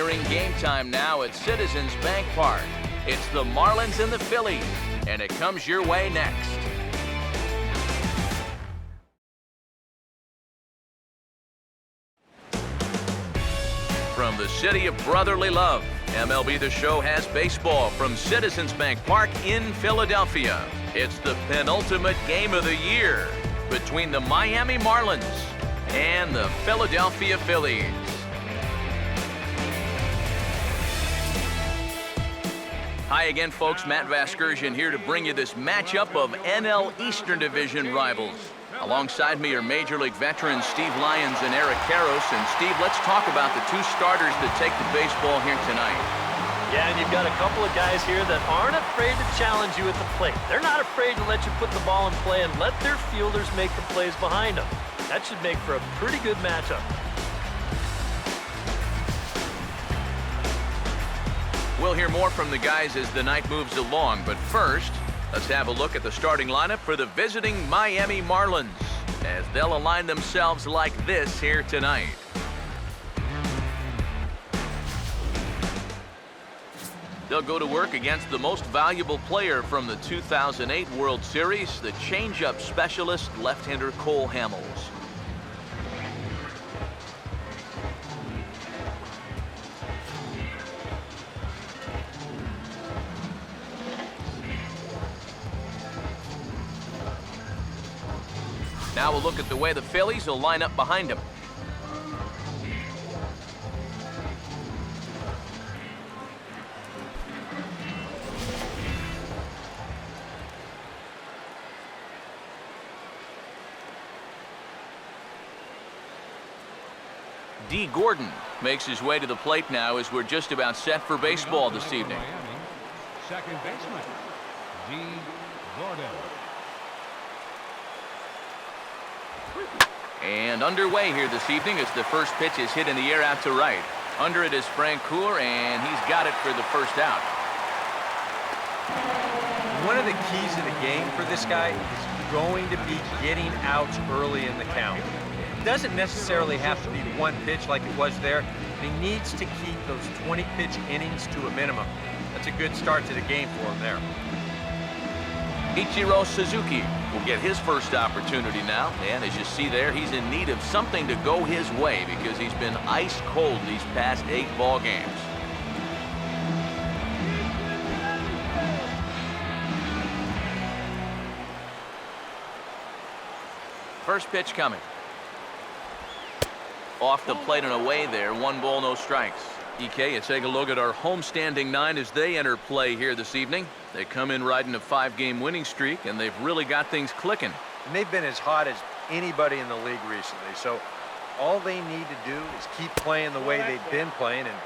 Nearing game time now at Citizens Bank Park. It's the Marlins and the Phillies, and it comes your way next. From the city of brotherly love, MLB The Show has baseball from Citizens Bank Park in Philadelphia. It's the penultimate game of the year between the Miami Marlins and the Philadelphia Phillies. Hi again, folks. Matt Vasgersian here to bring you this matchup of NL Eastern Division rivals. Alongside me are Major League veterans Steve Lyons and Eric Karros. And Steve, let's talk about the two starters that take the baseball here tonight. Yeah, and you've got a couple of guys here that aren't afraid to challenge you at the plate. They're not afraid to let you put the ball in play and let their fielders make the plays behind them. That should make for a pretty good matchup. We'll hear more from the guys as the night moves along, but first, let's have a look at the starting lineup for the visiting Miami Marlins as they'll align themselves like this here tonight. They'll go to work against the most valuable player from the 2008 World Series, the changeup specialist left-hander Cole Hamels. Now we'll look at the way the Phillies will line up behind him. D. Gordon makes his way to the plate now as we're just about set for baseball this evening. Second baseman, D. Gordon. And underway here this evening as the first pitch is hit in the air out to right. Under it is Francoeur, and he's got it for the first out. One of the keys of the game for this guy is going to be getting outs early in the count. It doesn't necessarily have to be one pitch like it was there. He needs to keep those 20-pitch innings to a minimum. That's a good start to the game for him there. Ichiro Suzuki will get his first opportunity now, and as you see there, he's in need of something to go his way because he's been ice cold these past 8 ball games. First pitch coming. Off the plate and away there, 1 ball, no strikes. EK, you take a look at our homestanding 9 as they enter play here this evening. They come in riding a 5-game winning streak, and they've really got things clicking. And they've been as hot as anybody in the league recently. So all they need to do is keep playing the way they've been playing, and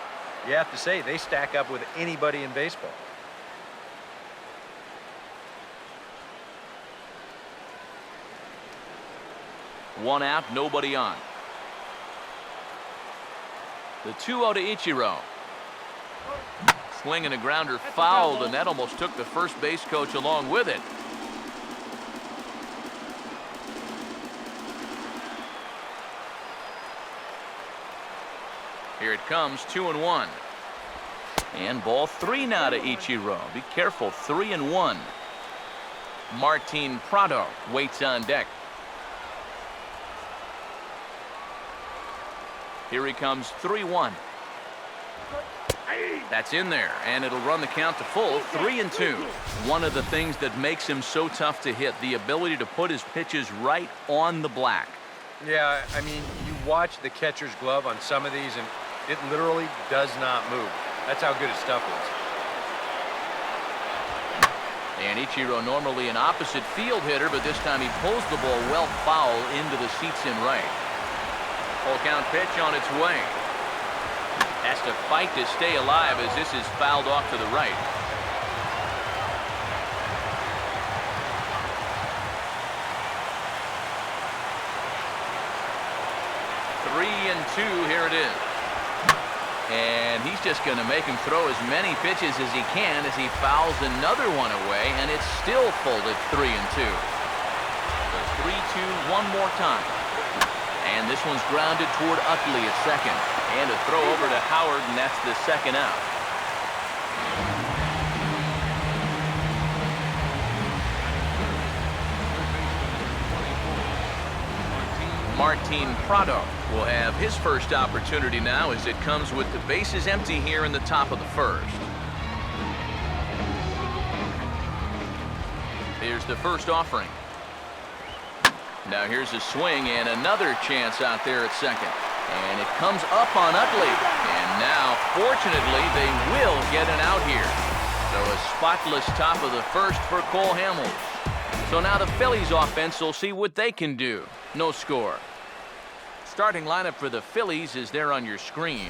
you have to say they stack up with anybody in baseball. One out, nobody on. The 2-0 to Ichiro. Swing and a grounder fouled, and that almost took the first base coach along with it. Here it comes, 2-1. And ball 3 now to Ichiro. Be careful, 3-1. Martin Prado waits on deck. Here he comes, 3-1. That's in there, and it'll run the count to full, 3-2. One of the things that makes him so tough to hit, the ability to put his pitches right on the black. Yeah, I mean, you watch the catcher's glove on some of these, and it literally does not move. That's how good his stuff is. And Ichiro, normally an opposite field hitter, but this time he pulls the ball well foul into the seats in right. Full count pitch on its way. Has to fight to stay alive as this is fouled off to the right. Three and 2, here it is. And he's just going to make him throw as many pitches as he can as he fouls another one away, and it's still full at 3 and 2. So 3-2 one more time. And this one's grounded toward Utley at second. And a throw over to Howard, and that's the second out. Martin Prado will have his first opportunity now as it comes with the bases empty here in the top of the first. Here's the first offering. Now here's a swing and another chance out there at second. And it comes up on Utley. And now, fortunately, they will get an out here. So a spotless top of the first for Cole Hamels. So now the Phillies offense will see what they can do. No score. Starting lineup for the Phillies is there on your screen.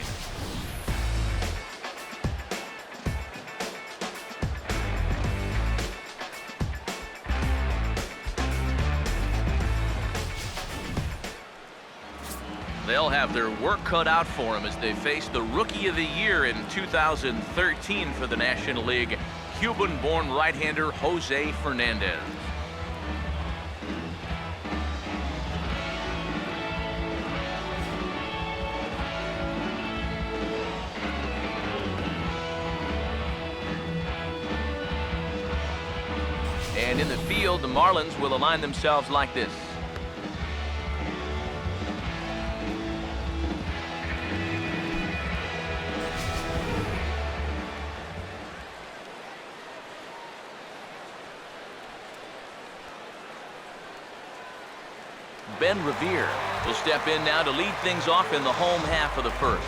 They'll have their work cut out for them as they face the Rookie of the Year in 2013 for the National League, Cuban-born right-hander Jose Fernandez. And in the field, the Marlins will align themselves like this. Ben Revere will step in now to lead things off in the home half of the first.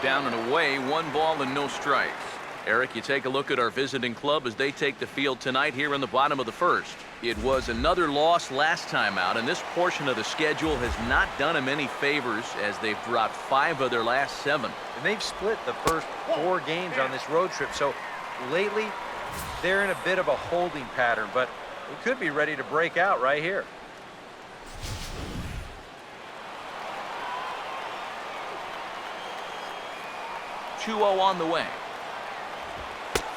Down and away, 1 ball and no strikes. Eric, you take a look at our visiting club as they take the field tonight here in the bottom of the first. It was another loss last time out, and this portion of the schedule has not done them any favors as they've dropped 5 of their last 7. And they've split the first 4 games on this road trip. So lately, they're in a bit of a holding pattern, but they could be ready to break out right here. .2-0 on the way.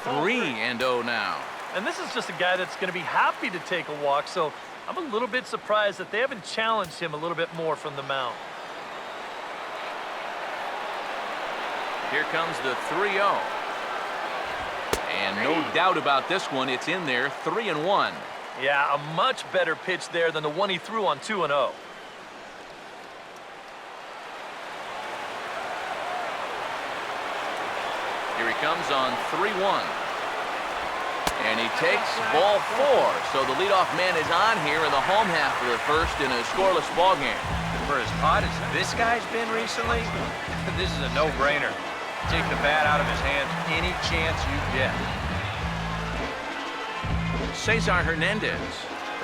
3-0 now. And this is just a guy that's going to be happy to take a walk, so I'm a little bit surprised that they haven't challenged him a little bit more from the mound. Here comes the 3-0. And no doubt about this one, it's in there, 3-1. Yeah, a much better pitch there than the one he threw on 2-0. Here he comes on 3-1. And he takes ball 4. So the leadoff man is on here in the home half of the first in a scoreless ball game. For as hot as this guy's been recently, this is a no-brainer. Take the bat out of his hands any chance you get. Cesar Hernandez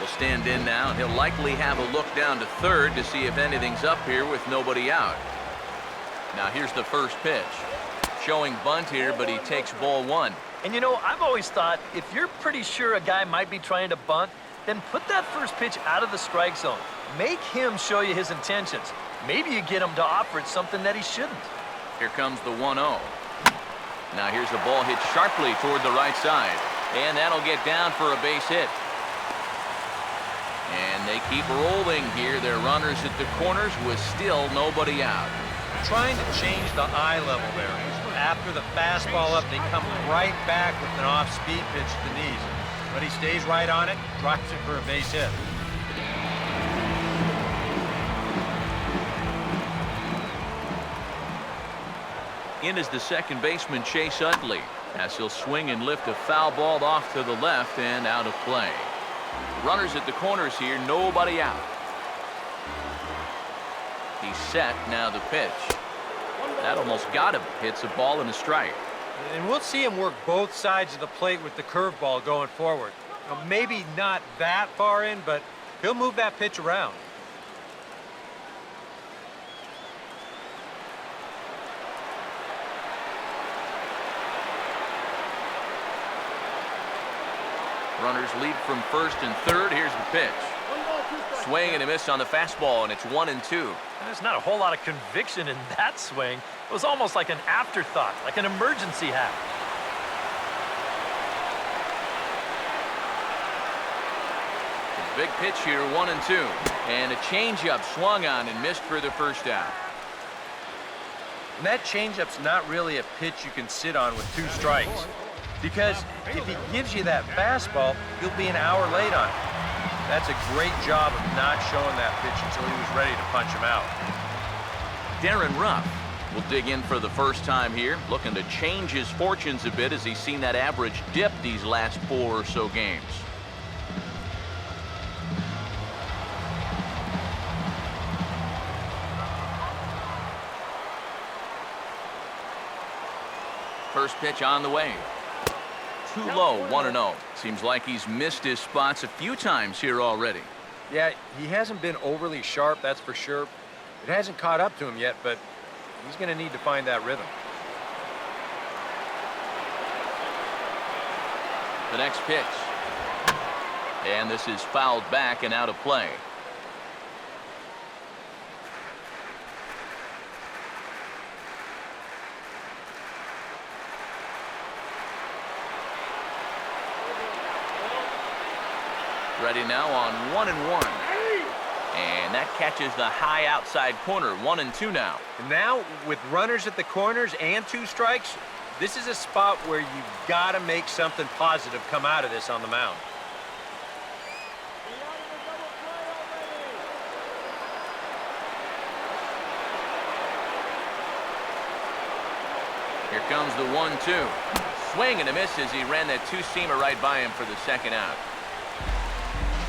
will stand in now, and he'll likely have a look down to third to see if anything's up here with nobody out. Now here's the first pitch. Showing bunt here, but he takes ball 1. And you know, I've always thought if you're pretty sure a guy might be trying to bunt, then put that first pitch out of the strike zone. Make him show you his intentions. Maybe you get him to offer it something that he shouldn't. Here comes the 1-0. Now here's the ball hit sharply toward the right side. And that'll get down for a base hit. And they keep rolling here. Their runners at the corners with still nobody out. Trying to change the eye level there. After the fastball up, they come right back with an off-speed pitch to the knees. But he stays right on it, drives it for a base hit. In is the second baseman, Chase Utley, as he'll swing and lift a foul ball off to the left and out of play. Runners at the corners here, nobody out. He's set, now the pitch. That almost got him. Hits a ball and a strike. And we'll see him work both sides of the plate with the curveball going forward. Now, maybe not that far in, but he'll move that pitch around. Runners lead from first and third. Here's the pitch. swing and a miss on the fastball, and it's 1-2. There's not a whole lot of conviction in that swing. It was almost like an afterthought, like an emergency hack. Big pitch here, 1-2. And a changeup swung on and missed for the first out. And that changeup's not really a pitch you can sit on with 2 strikes. Because if he gives you that fastball, you'll be an hour late on it. That's a great job of not showing that pitch until he was ready to punch him out. Darren Ruff will dig in for the first time here, looking to change his fortunes a bit as he's seen that average dip these last 4 or so games. First pitch on the way. Too low, 1-0. Seems like he's missed his spots a few times here already. Yeah, he hasn't been overly sharp, that's for sure. It hasn't caught up to him yet, but he's going to need to find that rhythm. The next pitch. And this is fouled back and out of play. Ready now on 1-1. And that catches the high outside corner. 1-2 now. And now, with runners at the corners and 2 strikes, this is a spot where you've got to make something positive come out of this on the mound. Here comes the 1-2. Swing and a miss as he ran that 2-seamer right by him for the second out.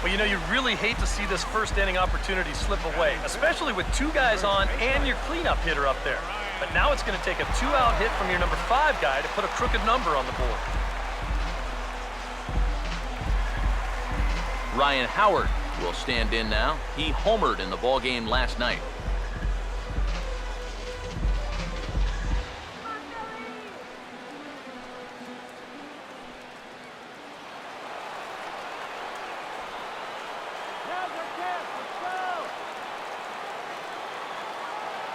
Well, you know, you really hate to see this first inning opportunity slip away, especially with 2 guys on and your cleanup hitter up there. But now it's going to take a 2-out hit from your number 5 guy to put a crooked number on the board. Ryan Howard will stand in now. He homered in the ballgame last night.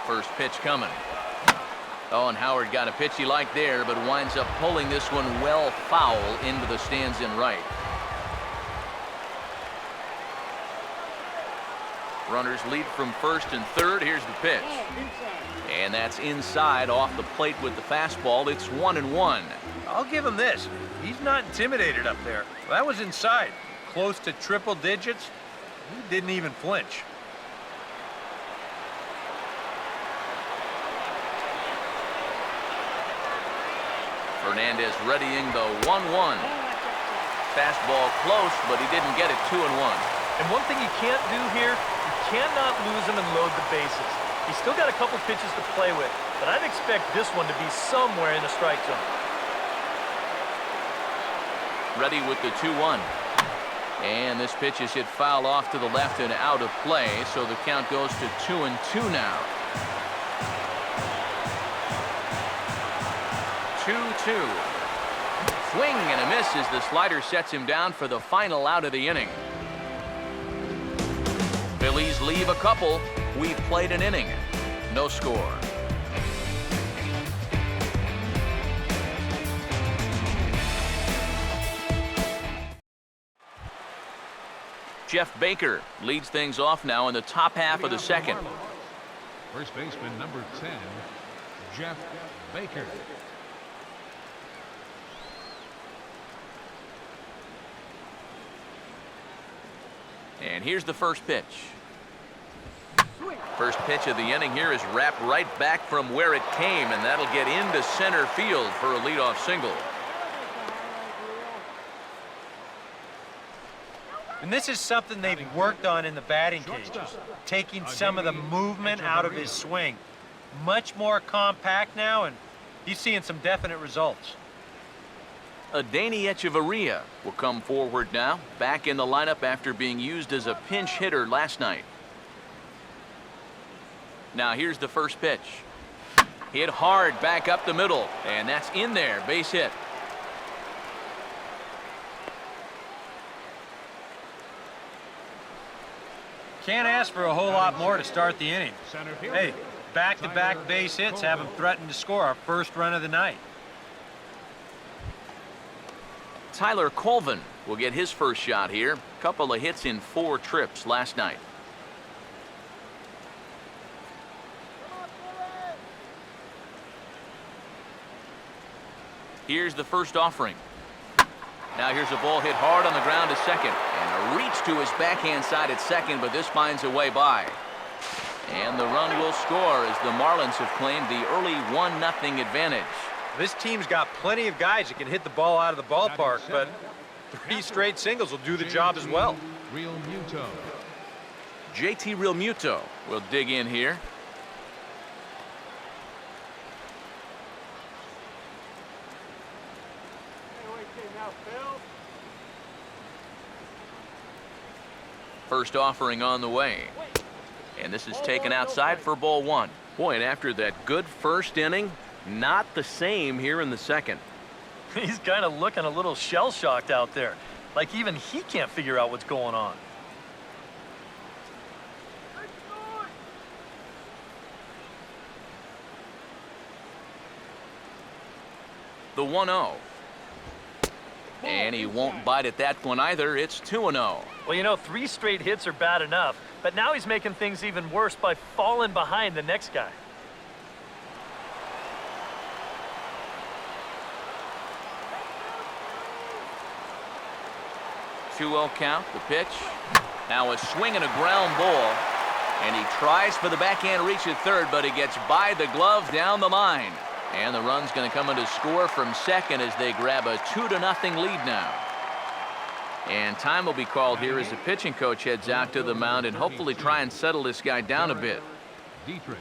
First pitch coming. Oh, and Howard got a pitch he liked there, but winds up pulling this one well foul into the stands in right. Runners lead from first and third. Here's the pitch. And that's inside off the plate with the fastball. It's 1-1. I'll give him this. He's not intimidated up there. That was inside. Close to triple digits. He didn't even flinch. Fernandez readying the 1-1. Fastball close, but he didn't get it 2-1. And one thing you can't do here, you cannot lose him and load the bases. He's still got a couple pitches to play with, but I'd expect this one to be somewhere in the strike zone. Ready with the 2-1. And this pitch is hit foul off to the left and out of play, so the count goes to 2-2 now. 2-2. Swing and a miss as the slider sets him down for the final out of the inning. Phillies leave a couple. We've played an inning. No score. Jeff Baker leads things off now in the top half of the second. First baseman number 10, Jeff Baker. And here's the first pitch. First pitch of the inning here is wrapped right back from where it came, and that'll get into center field for a leadoff single. And this is something they've worked on in the batting cages, taking some of the movement out of his swing. Much more compact now, and he's seeing some definite results. Adeiny Echeverria will come forward now, back in the lineup after being used as a pinch hitter last night. Now here's the first pitch. Hit hard back up the middle, and that's in there, base hit. Can't ask for a whole lot more to start the inning. Center fielder. Hey, back-to-back base hits have him threatened to score our first run of the night. Tyler Colvin will get his first shot here. Couple of hits in 4 trips last night. Here's the first offering. Now here's a ball hit hard on the ground to second. And a reach to his backhand side at second, but this finds a way by. And the run will score as the Marlins have claimed the early 1-0 advantage. This team's got plenty of guys that can hit the ball out of the ballpark, but 3 straight singles will do the job as well. Real Muto. JT Realmuto will dig in here. First offering on the way. And this is taken outside for ball 1. Boy, and after that good first inning, not the same here in the second. He's kind of looking a little shell-shocked out there. Like even he can't figure out what's going on. The 1-0. And he won't bite at that one either. It's 2-0. Well, you know, 3 straight hits are bad enough, but now he's making things even worse by falling behind the next guy. 2-0 count, the pitch. Now a swing and a ground ball. And he tries for the backhand reach at third, but he gets by the glove down the line. And the run's going to come in to score from second as they grab a 2-0 lead now. And time will be called here as the pitching coach heads out to the mound and hopefully try and settle this guy down a bit. Dietrich.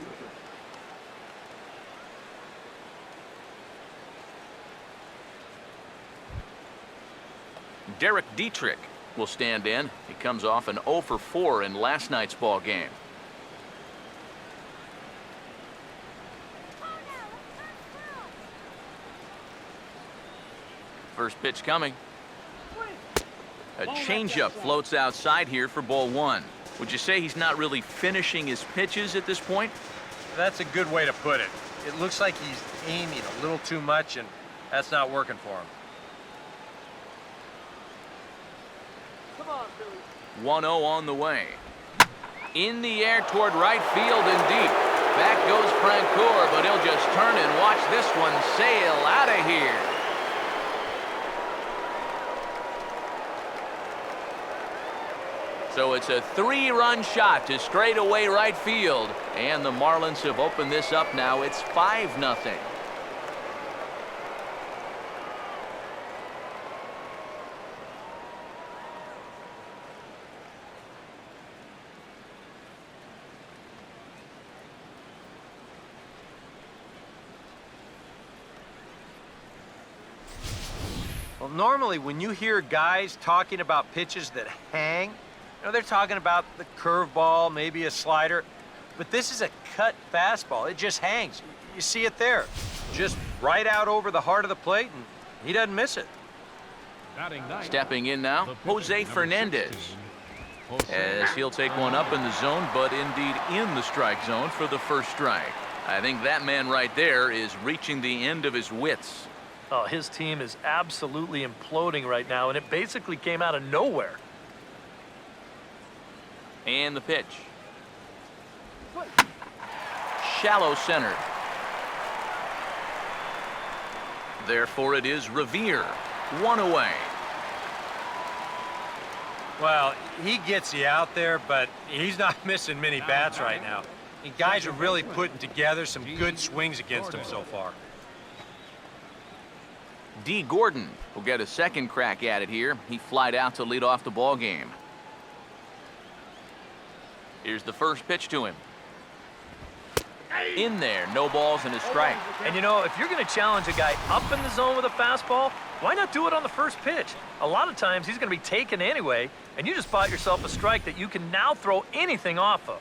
Derek Dietrich will stand in. He comes off an 0 for 4 in last night's ball game. First pitch coming. A changeup floats outside here for ball 1. Would you say he's not really finishing his pitches at this point? That's a good way to put it. It looks like he's aiming a little too much, and that's not working for him. 1-0 on the way. In the air toward right field and deep. Back goes Francoeur, but he'll just turn and watch this one sail out of here. So it's a 3-run shot to straightaway right field. And the Marlins have opened this up now. It's 5-0. Well, normally when you hear guys talking about pitches that hang, you know, they're talking about the curveball, maybe a slider, but this is a cut fastball. It just hangs. You see it there. Just right out over the heart of the plate, and he doesn't miss it. Stepping in now, Jose Fernandez. As he'll take one up in the zone, but indeed in the strike zone for the first strike. I think that man right there is reaching the end of his wits. Oh, his team is absolutely imploding right now, and it basically came out of nowhere. And the pitch. Shallow center. Therefore, it is Revere. 1 away. Well, he gets you out there, but he's not missing many bats right now. And guys are really putting together some good swings against him so far. D. Gordon will get a second crack at it here. He flied out to lead off the ball game. Here's the first pitch to him. In there, no balls and a strike. And you know, if you're going to challenge a guy up in the zone with a fastball, why not do it on the first pitch? A lot of times he's going to be taken anyway, and you just bought yourself a strike that you can now throw anything off of.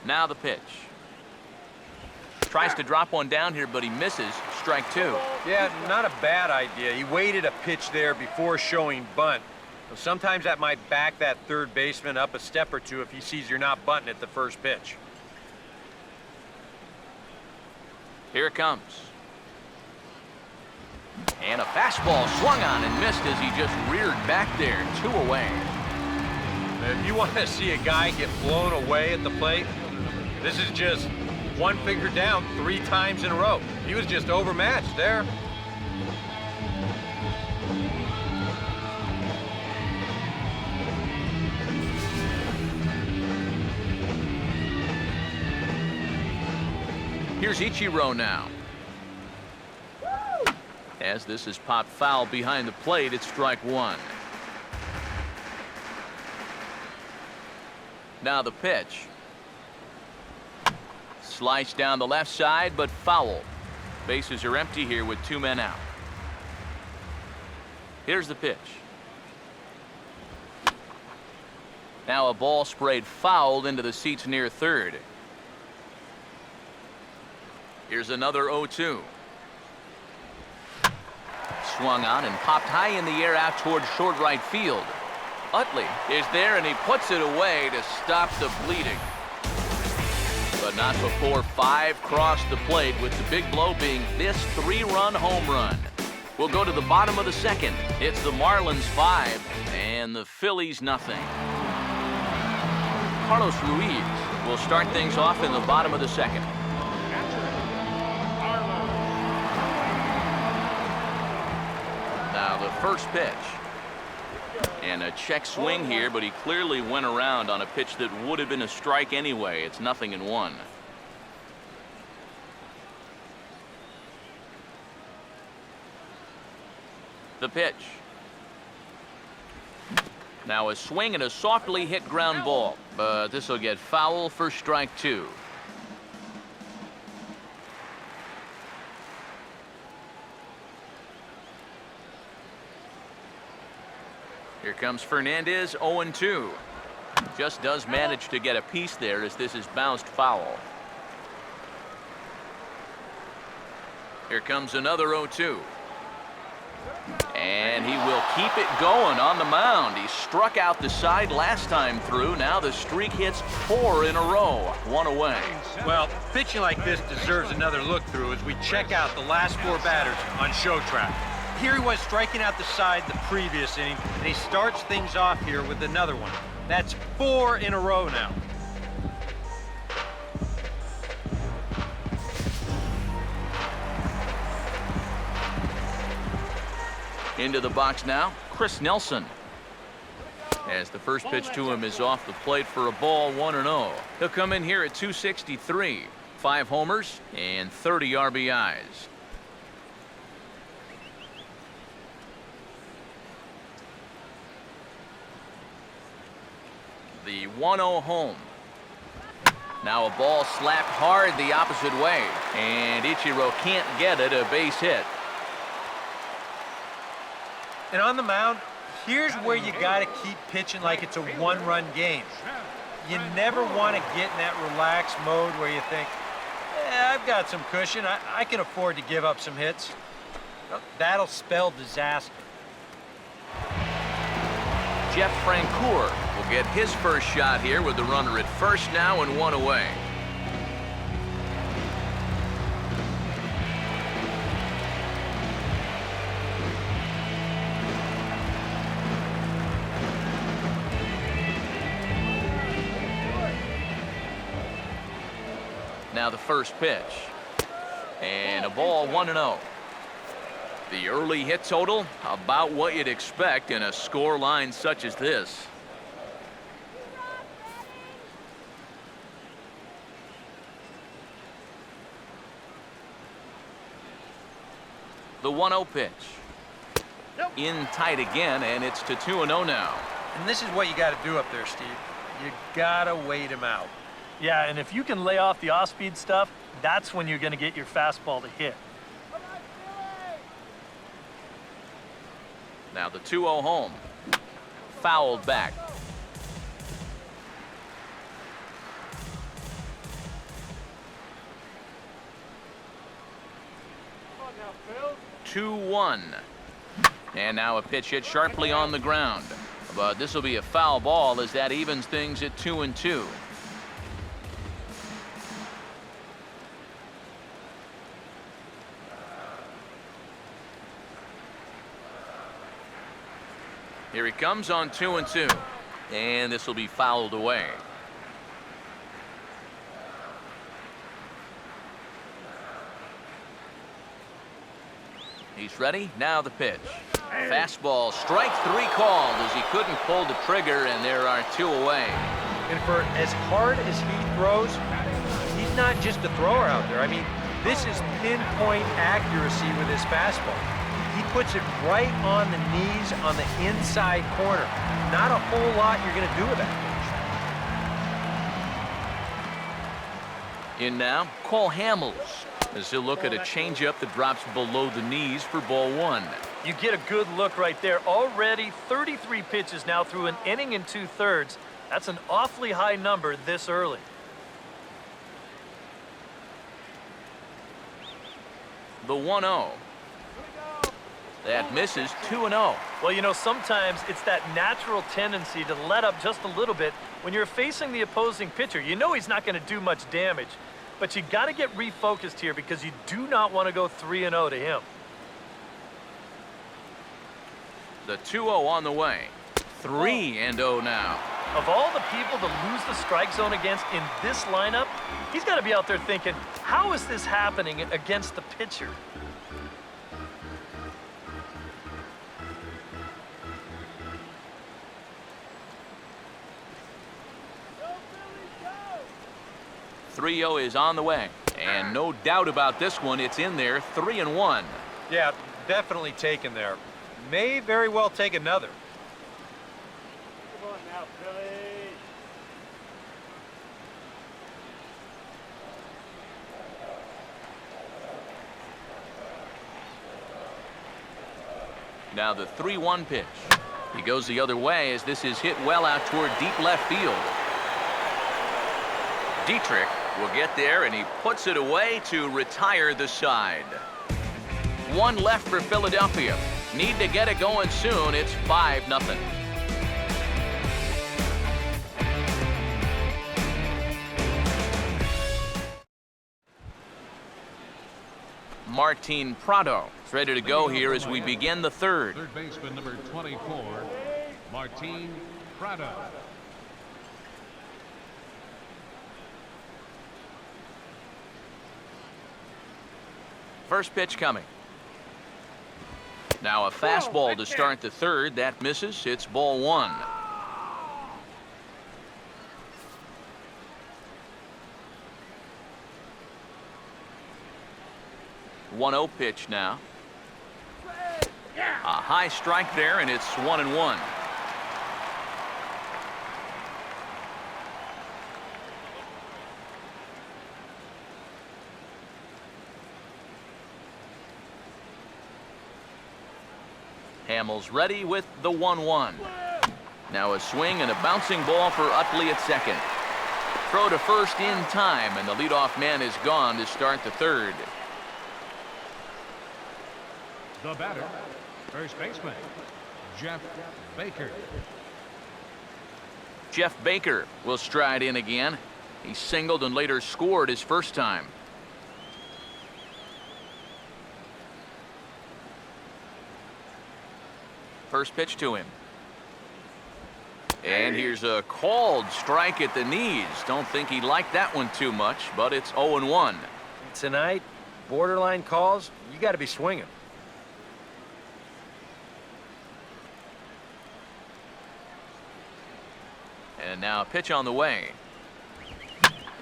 Now the pitch. Tries to drop one down here, but he misses. Strike 2. Yeah, not a bad idea. He waited a pitch there before showing bunt. Sometimes that might back that third baseman up a step or two if he sees you're not bunting at the first pitch. Here it comes. And a fastball swung on and missed as he just reared back there. 2 away. If you want to see a guy get blown away at the plate, this is just one finger down 3 times in a row. He was just overmatched there. Here's Ichiro now. As this is popped foul behind the plate, it's strike 1. Now the pitch. Sliced down the left side, but foul. Bases are empty here with 2 men out. Here's the pitch. Now a ball sprayed fouled into the seats near third. Here's another 0-2. Swung on and popped high in the air out toward short right field. Utley is there and he puts it away to stop the bleeding. But not before 5 crossed the plate, with the big blow being this 3-run home run. We'll go to the bottom of the second. It's the Marlins 5 and the Phillies nothing. Carlos Ruiz will start things off in the bottom of the second. Now the first pitch. And a check swing here, but he clearly went around on a pitch that would have been a strike anyway. It's 0-1. The pitch. Now a swing and a softly hit ground ball, but this will get foul for strike 2. Here comes Fernandez, 0-2. Just does manage to get a piece there as this is bounced foul. Here comes another 0-2. And he will keep it going on the mound. He struck out the side last time through. Now the streak hits 4 in a row. 1 away. Well, pitching like this deserves another look through as we check out the last 4 batters on show track. Here he was striking out the side the previous inning, and he starts things off here with another one. That's 4 in a row now. Into the box now, Chris Nelson. As the first pitch to him is off the plate for a ball, 1-0. He'll come in here at 263, 5 homers and 30 RBIs. The 1-0 home. Now a ball slapped hard the opposite way, and Ichiro can't get it, a base hit. And on the mound, here's where you got to keep pitching like it's a 1-run game. You never want to get in that relaxed mode where you think, I've got some cushion. I can afford to give up some hits. Well, that'll spell disaster. Jeff Francoeur will get his first shot here with the runner at first now and 1 away. Now the first pitch. And a ball, 1-0. The early hit total, about what you'd expect in a score line such as this. The 1-0 pitch. In tight again, and it's to 2-0 now. And this is what you got to do up there, Steve. You got to wait him out. Yeah, and if you can lay off the off-speed stuff, that's when you're going to get your fastball to hit. Now the 2-0 home. Fouled back. Come on now, Phil. 2-1. And now a pitch hit sharply on the ground. but this will be a foul ball as that evens things at 2-2. Here he comes on 2-2, and this will be fouled away. He's ready. Now the pitch. Fastball, strike 3 called as he couldn't pull the trigger, and there are 2 away. And for as hard as he throws, he's not just a thrower out there. I mean, this is pinpoint accuracy with his fastball. He puts it right on the knees on the inside corner. Not a whole lot you're going to do with that pitch. In now, Cole Hamels, as he'll look at a changeup that drops below the knees for ball 1. You get a good look right there. Already 33 pitches now through an inning and 2/3. That's an awfully high number this early. The 1-0. That misses. 2-0. Well, you know, sometimes it's that natural tendency to let up just a little bit when you're facing the opposing pitcher. You know he's not going to do much damage, but you got to get refocused here because you do not want to go 3-0 to him. The 2-0 on the way. 3-0 now. Of all the people to lose the strike zone against in this lineup, he's got to be out there thinking, how is this happening against the pitcher? The 3-0 is on the way, and no doubt about this one, it's in there. 3-1. Yeah, definitely taken there. May very well take another. Come on now, Billy. Now the 3-1 pitch. He goes the other way as this is hit well out toward deep left field. Dietrich will get there, and he puts it away to retire the side. 1 left for Philadelphia. Need to get it going soon. It's 5-0. Martin Prado is ready to go here as we begin the 3rd. Third baseman number 24, Martin Prado. First pitch coming. Now a fastball to start the 3rd. That misses. It's ball 1. The 1-0 pitch now. A high strike there, and it's 1-1. Hamels ready with the 1-1. Now a swing and a bouncing ball for Utley at second. Throw to first in time, and the leadoff man is gone to start the 3rd. The batter, first baseman, Jeff Baker. Jeff Baker will stride in again. He singled and later scored his first time. First pitch to him. And here's a called strike at the knees. Don't think he liked that one too much, but it's 0-1. Tonight, borderline calls, you got to be swinging. And now a pitch on the way.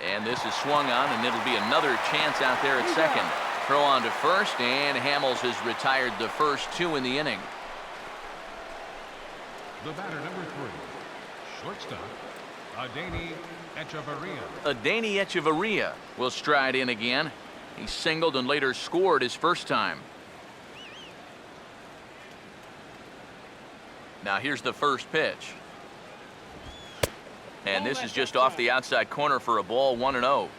And this is swung on, and it'll be another chance out there at second. Throw on to first, and Hamels has retired the first 2 in the inning. The batter, number 3, shortstop, Adeiny Echeverria. Adeiny Echeverria will stride in again. He singled and later scored his first time. Now here's the first pitch. And this is just off the outside corner for a ball. 1-0.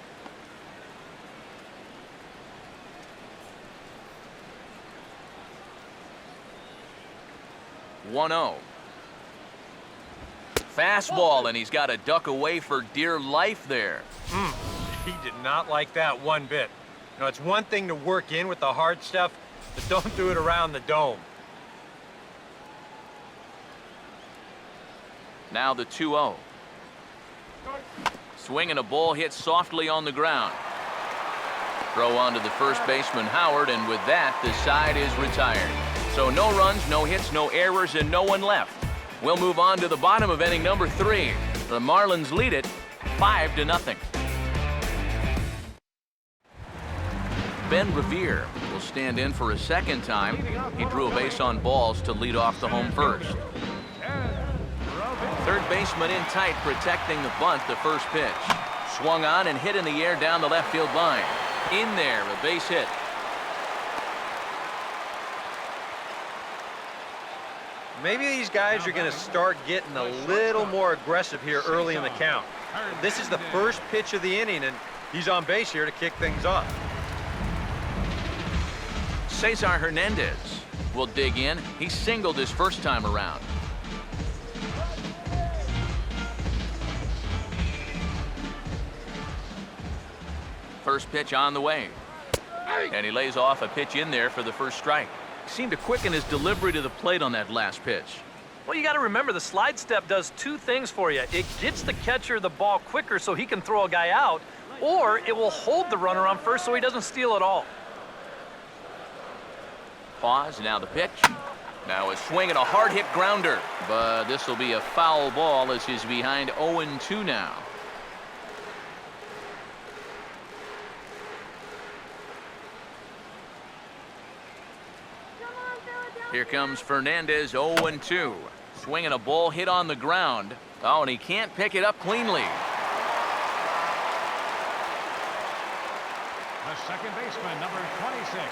Fastball, and he's got to duck away for dear life there. He did not like that one bit. You know, it's one thing to work in with the hard stuff, but don't do it around the dome. Now the 2-0. Swinging a ball hit softly on the ground. Throw on to the first baseman, Howard, and with that, the side is retired. So no runs, no hits, no errors, and no one left. We'll move on to the bottom of inning number 3. The Marlins lead it 5-0. Ben Revere will stand in for a second time. He drew a base on balls to lead off the home first. Third baseman in tight, protecting the bunt, the first pitch. Swung on and hit in the air down the left field line. In there, a base hit. Maybe these guys are going to start getting a little more aggressive here early in the count. This is the first pitch of the inning, and he's on base here to kick things off. Cesar Hernandez will dig in. He singled his first time around. First pitch on the way. And he lays off a pitch in there for the first strike. Seemed to quicken his delivery to the plate on that last pitch. Well, you got to remember the slide step does two things for you. It gets the catcher the ball quicker so he can throw a guy out, or it will hold the runner on first so he doesn't steal it all. Pause, now the pitch. Now a swing and a hard hit grounder, but this will be a foul ball as he's behind 0-2 now. Here comes Fernandez, 0-2. Swinging a ball hit on the ground. Oh, and he can't pick it up cleanly. The second baseman, number 26.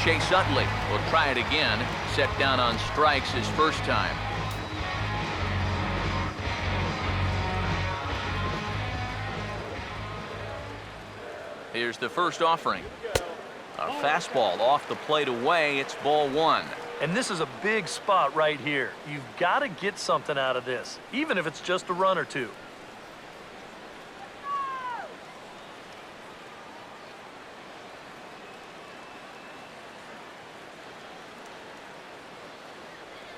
Chase Utley will try it again. Set down on strikes his first time. Here's the first offering. A fastball off the plate away. It's ball 1. And this is a big spot right here. You've got to get something out of this, even if it's just a run or two.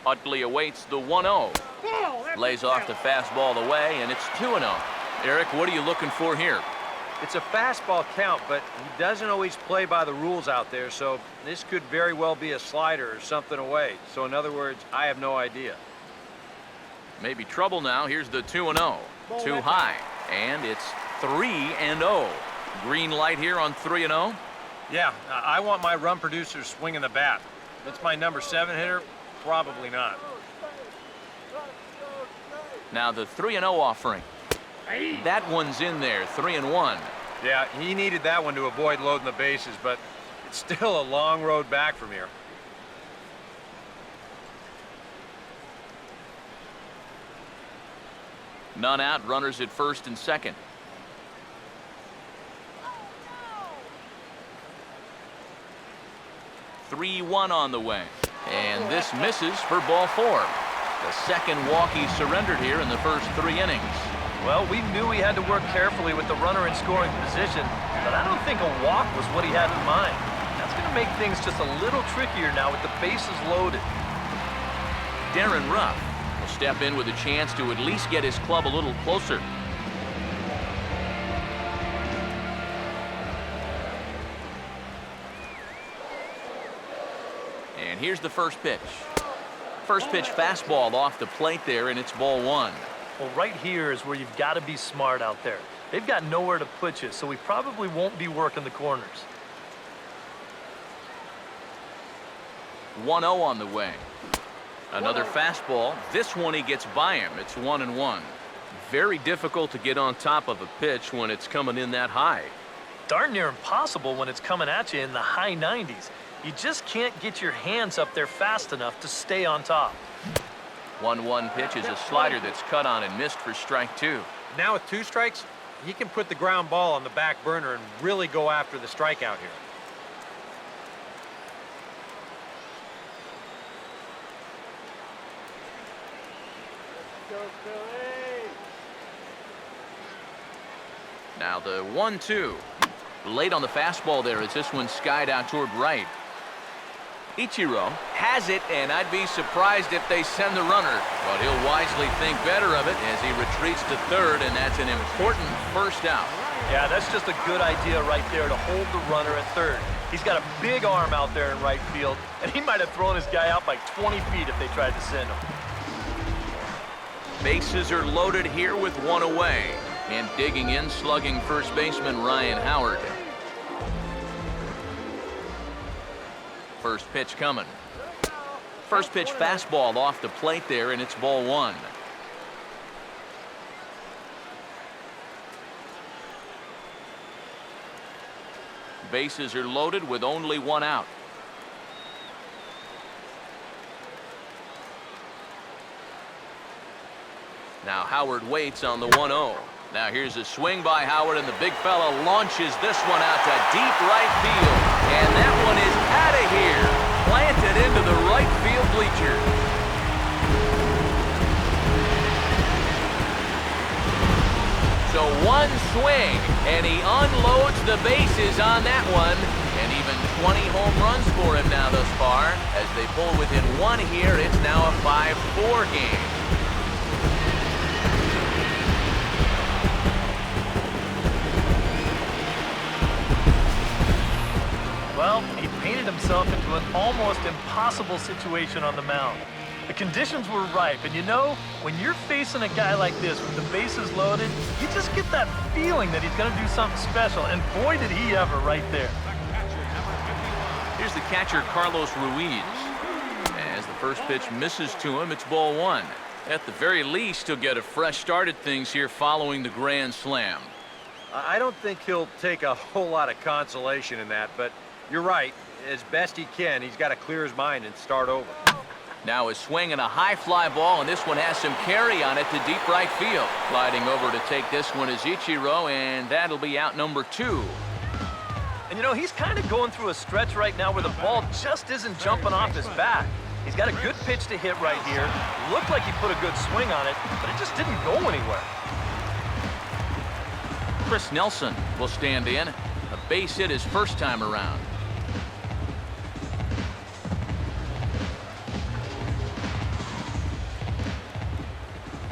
Utley awaits the 1-0. Lays off the fastball away, and it's 2-0. Eric, what are you looking for here? It's a fastball count, but he doesn't always play by the rules out there, so this could very well be a slider or something away. So in other words, I have no idea. Maybe trouble now. Here's the 2-0. Too high, and it's 3-0. Green light here on 3-0. Yeah, I want my run producer swinging the bat. That's my number 7 hitter. Probably not. Now the 3-0 offering. That one's in there, 3-1. Yeah, he needed that one to avoid loading the bases, but it's still a long road back from here. None out, runners at first and second. Three 3-1 on the way. And this misses for ball 4. The second walk he surrendered here in the first 3 innings. Well, we knew he had to work carefully with the runner in scoring position, but I don't think a walk was what he had in mind. That's going to make things just a little trickier now with the bases loaded. Darren Ruff will step in with a chance to at least get his club a little closer. And here's the first pitch. First pitch fastball off the plate there, and it's ball 1. Well, right here is where you've got to be smart out there. They've got nowhere to put you, so we probably won't be working the corners. 1-0 on the way. Another fastball. This one he gets by him. It's 1-1. Very difficult to get on top of a pitch when it's coming in that high. Darn near impossible when it's coming at you in the high 90s. You just can't get your hands up there fast enough to stay on top. 1-1 pitch is a slider that's cut on and missed for strike 2. Now with 2 strikes, he can put the ground ball on the back burner and really go after the strikeout here. Go, Philly! Now the 1-2. Late on the fastball there as this one skied out toward right. Ichiro has it, and I'd be surprised if they send the runner. But he'll wisely think better of it as he retreats to third, and that's an important first out. Yeah, that's just a good idea right there to hold the runner at third. He's got a big arm out there in right field, and he might have thrown his guy out by 20 feet if they tried to send him. Bases are loaded here with one away. And digging in, slugging first baseman Ryan Howard. First pitch coming. First pitch fastball off the plate there, and it's ball one. Bases are loaded with only one out. Now Howard waits on the 1-0. Now here's a swing by Howard, and the big fella launches this one out to deep right field. And that one is out of here. Planted into the right field bleachers. So one swing, and he unloads the bases on that one. And even 20 home runs for him now thus far. As they pull within one here, it's now a 5-4 game. Well, he painted himself into an almost impossible situation on the mound. The conditions were ripe, and you know, when you're facing a guy like this with the bases loaded, you just get that feeling that he's going to do something special, and boy did he ever right there. Here's the catcher, Carlos Ruiz. As the first pitch misses to him, it's ball one. At the very least, he'll get a fresh start at things here following the grand slam. I don't think he'll take a whole lot of consolation in that, but you're right. As best he can, he's got to clear his mind and start over. Now a swing and a high fly ball, and this one has some carry on it to deep right field. Gliding over to take this one is Ichiro, and that'll be out number 2. And you know, he's kind of going through a stretch right now where the ball just isn't jumping off his bat. He's got a good pitch to hit right here. Looked like he put a good swing on it, but it just didn't go anywhere. Chris Nelson will stand in. A base hit his first time around.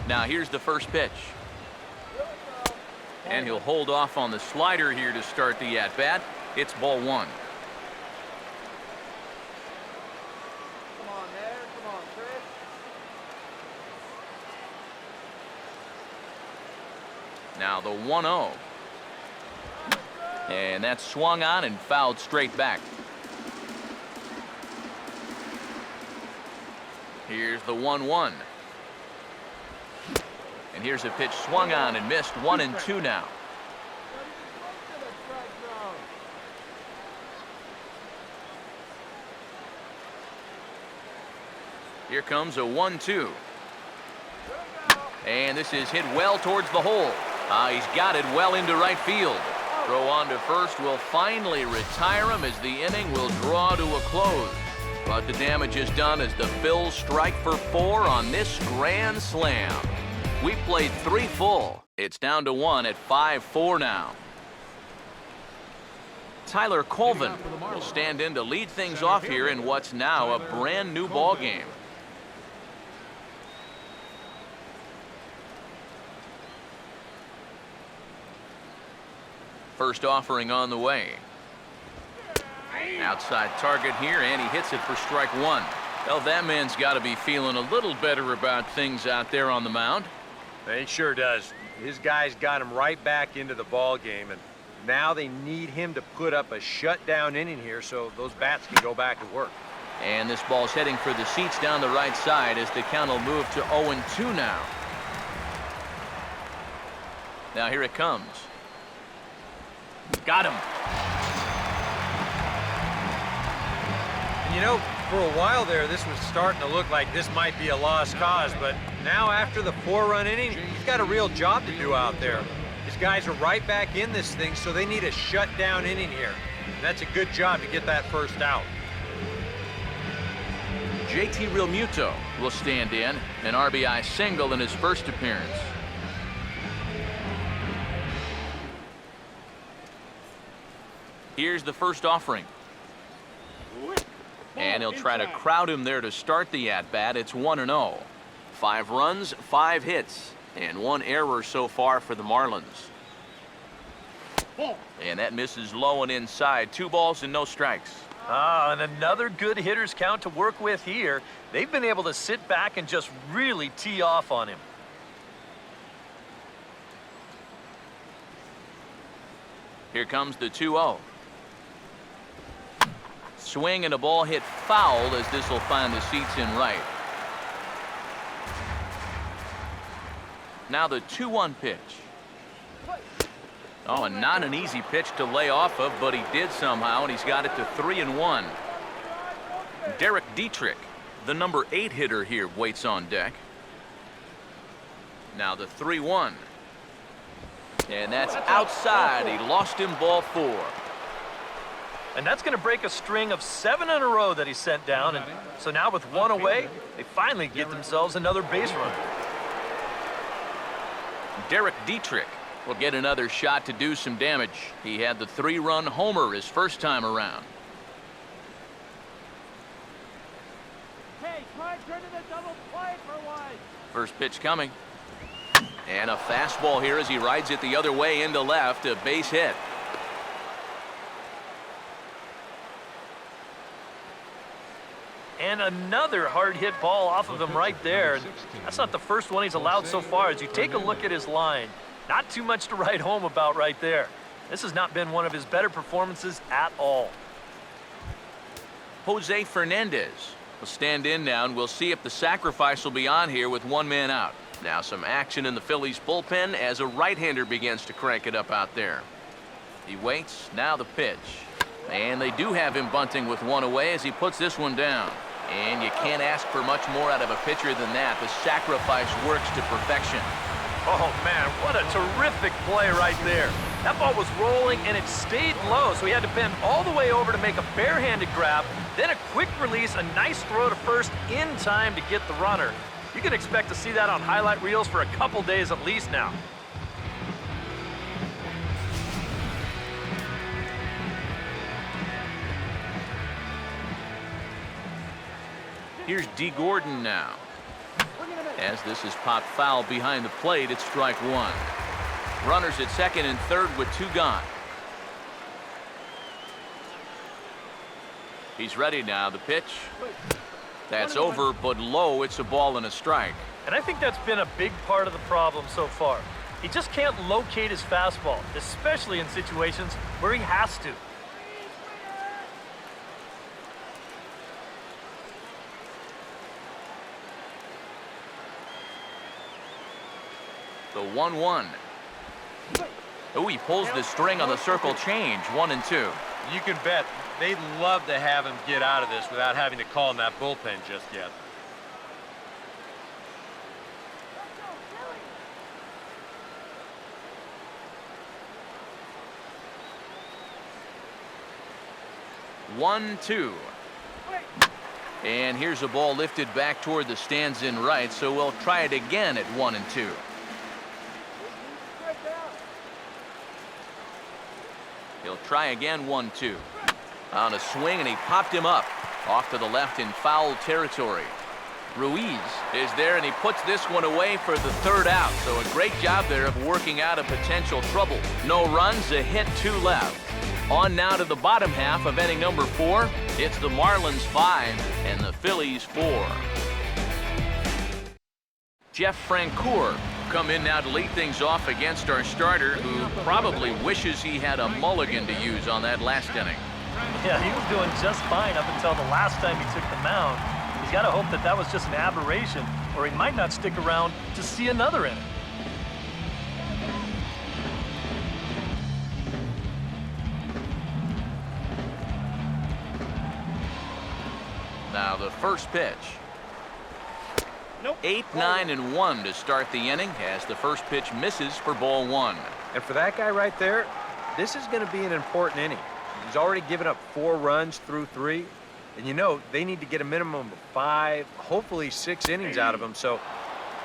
Now here's the first pitch. And he'll hold off on the slider here to start the at-bat. It's ball one. Come on there. Come on, Chris. Now the 1-0. And that's swung on and fouled straight back. Here's the 1-1. And here's a pitch swung on and missed. 1-2 now. Here comes a 1-2. And this is hit well towards the hole. He's got it well into right field. Throw on to first will finally retire him as the inning will draw to a close. But the damage is done as the Phils strike for 4 on this grand slam. We played 3 full. It's down to 1 at 5-4 now. Tyler Colvin will stand in to lead things off here in what's now a brand new ball game. First offering on the way. Outside target here, and he hits it for strike 1. Well, that man's got to be feeling a little better about things out there on the mound. He sure does. His guys got him right back into the ball game, and now they need him to put up a shutdown inning here so those bats can go back to work. And this ball's heading for the seats down the right side as the count will move to 0-2 now. Now here it comes. Got him. And you know, for a while there, this was starting to look like this might be a lost cause, but now after the 4-run inning, he's got a real job to do out there. His guys are right back in this thing, so they need a shutdown inning here. And that's a good job to get that first out. JT Realmuto will stand in, an RBI single in his first appearance. Here's the first offering. And he'll try to crowd him there to start the at-bat. It's 1-0. 5 runs, 5 hits, and 1 error so far for the Marlins. And that misses low and inside. 2 balls and no strikes. And another good hitter's count to work with here. They've been able to sit back and just really tee off on him. Here comes the 2-0. Swing and a ball hit foul as this will find the seats in right. Now the 2-1 pitch. Oh, and not an easy pitch to lay off of, but he did somehow, and he's got it to 3-1. Derek Dietrich, the number 8 hitter here, waits on deck. Now the 3-1. And that's outside. He lost him, ball 4. And that's going to break a string of 7 in a row that he sent down. And so now with 1 away, they finally get themselves another base runner. Derek Dietrich will get another shot to do some damage. He had the 3-run homer his first time around. Hey, try turning the double play for one. First pitch coming. And a fastball here as he rides it the other way into left, a base hit. And another hard hit ball off of him right there. And that's not the first one he's allowed so far. As you take a look at his line, not too much to write home about right there. This has not been one of his better performances at all. Jose Fernandez will stand in now, and we'll see if the sacrifice will be on here with 1 man out. Now some action in the Phillies bullpen as a right-hander begins to crank it up out there. He waits, now the pitch. And they do have him bunting with 1 away as he puts this one down. And you can't ask for much more out of a pitcher than that. The sacrifice works to perfection. Oh, man, what a terrific play right there. That ball was rolling, and it stayed low, so he had to bend all the way over to make a barehanded grab, then a quick release, a nice throw to first in time to get the runner. You can expect to see that on highlight reels for a couple days at least now. Here's D. Gordon now. As this is popped foul behind the plate, it's strike 1. Runners at second and third with 2 gone. He's ready now. The pitch. That's over, but low. It's a ball and a strike. And I think that's been a big part of the problem so far. He just can't locate his fastball, especially in situations where he has to. The 1-1. Oh, he pulls the string on the circle change. 1 and 2. You can bet they'd love to have him get out of this without having to call in that bullpen just yet. One, 2. And here's a ball lifted back toward the stands in right, so we'll try it again at 1 and 2. He'll try again. 1-2. On a swing, and he popped him up off to the left in foul territory. Ruiz is there, and he puts this one away for the 3rd out. So a great job there of working out a potential trouble. No runs, a hit, 2 left. On now to the bottom half of inning number 4. It's the Marlins 5 and the Phillies 4. Jeff Francoeur come in now to lead things off against our starter, who probably wishes he had a mulligan to use on that last inning. Yeah, he was doing just fine up until the last time he took the mound. He's got to hope that that was just an aberration, or he might not stick around to see another inning. Now the first pitch. 8, 9, and 1 to start the inning as the first pitch misses for ball 1. And for that guy right there, this is going to be an important inning. He's already given up 4 runs through 3. And you know, they need to get a minimum of 5, hopefully 6 innings out of him, so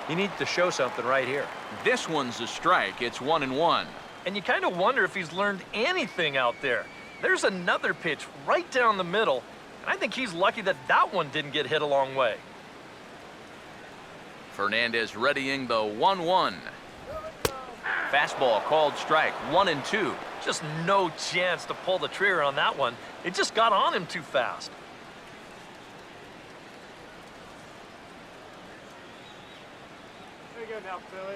he needs to show something right here. This one's a strike. It's 1-1. And you kind of wonder if he's learned anything out there. There's another pitch right down the middle, and I think he's lucky that that one didn't get hit a long way. Fernandez readying the 1-1. Fastball called strike, 1-2. Just no chance to pull the trigger on that one. It just got on him too fast. There you go now, Philly.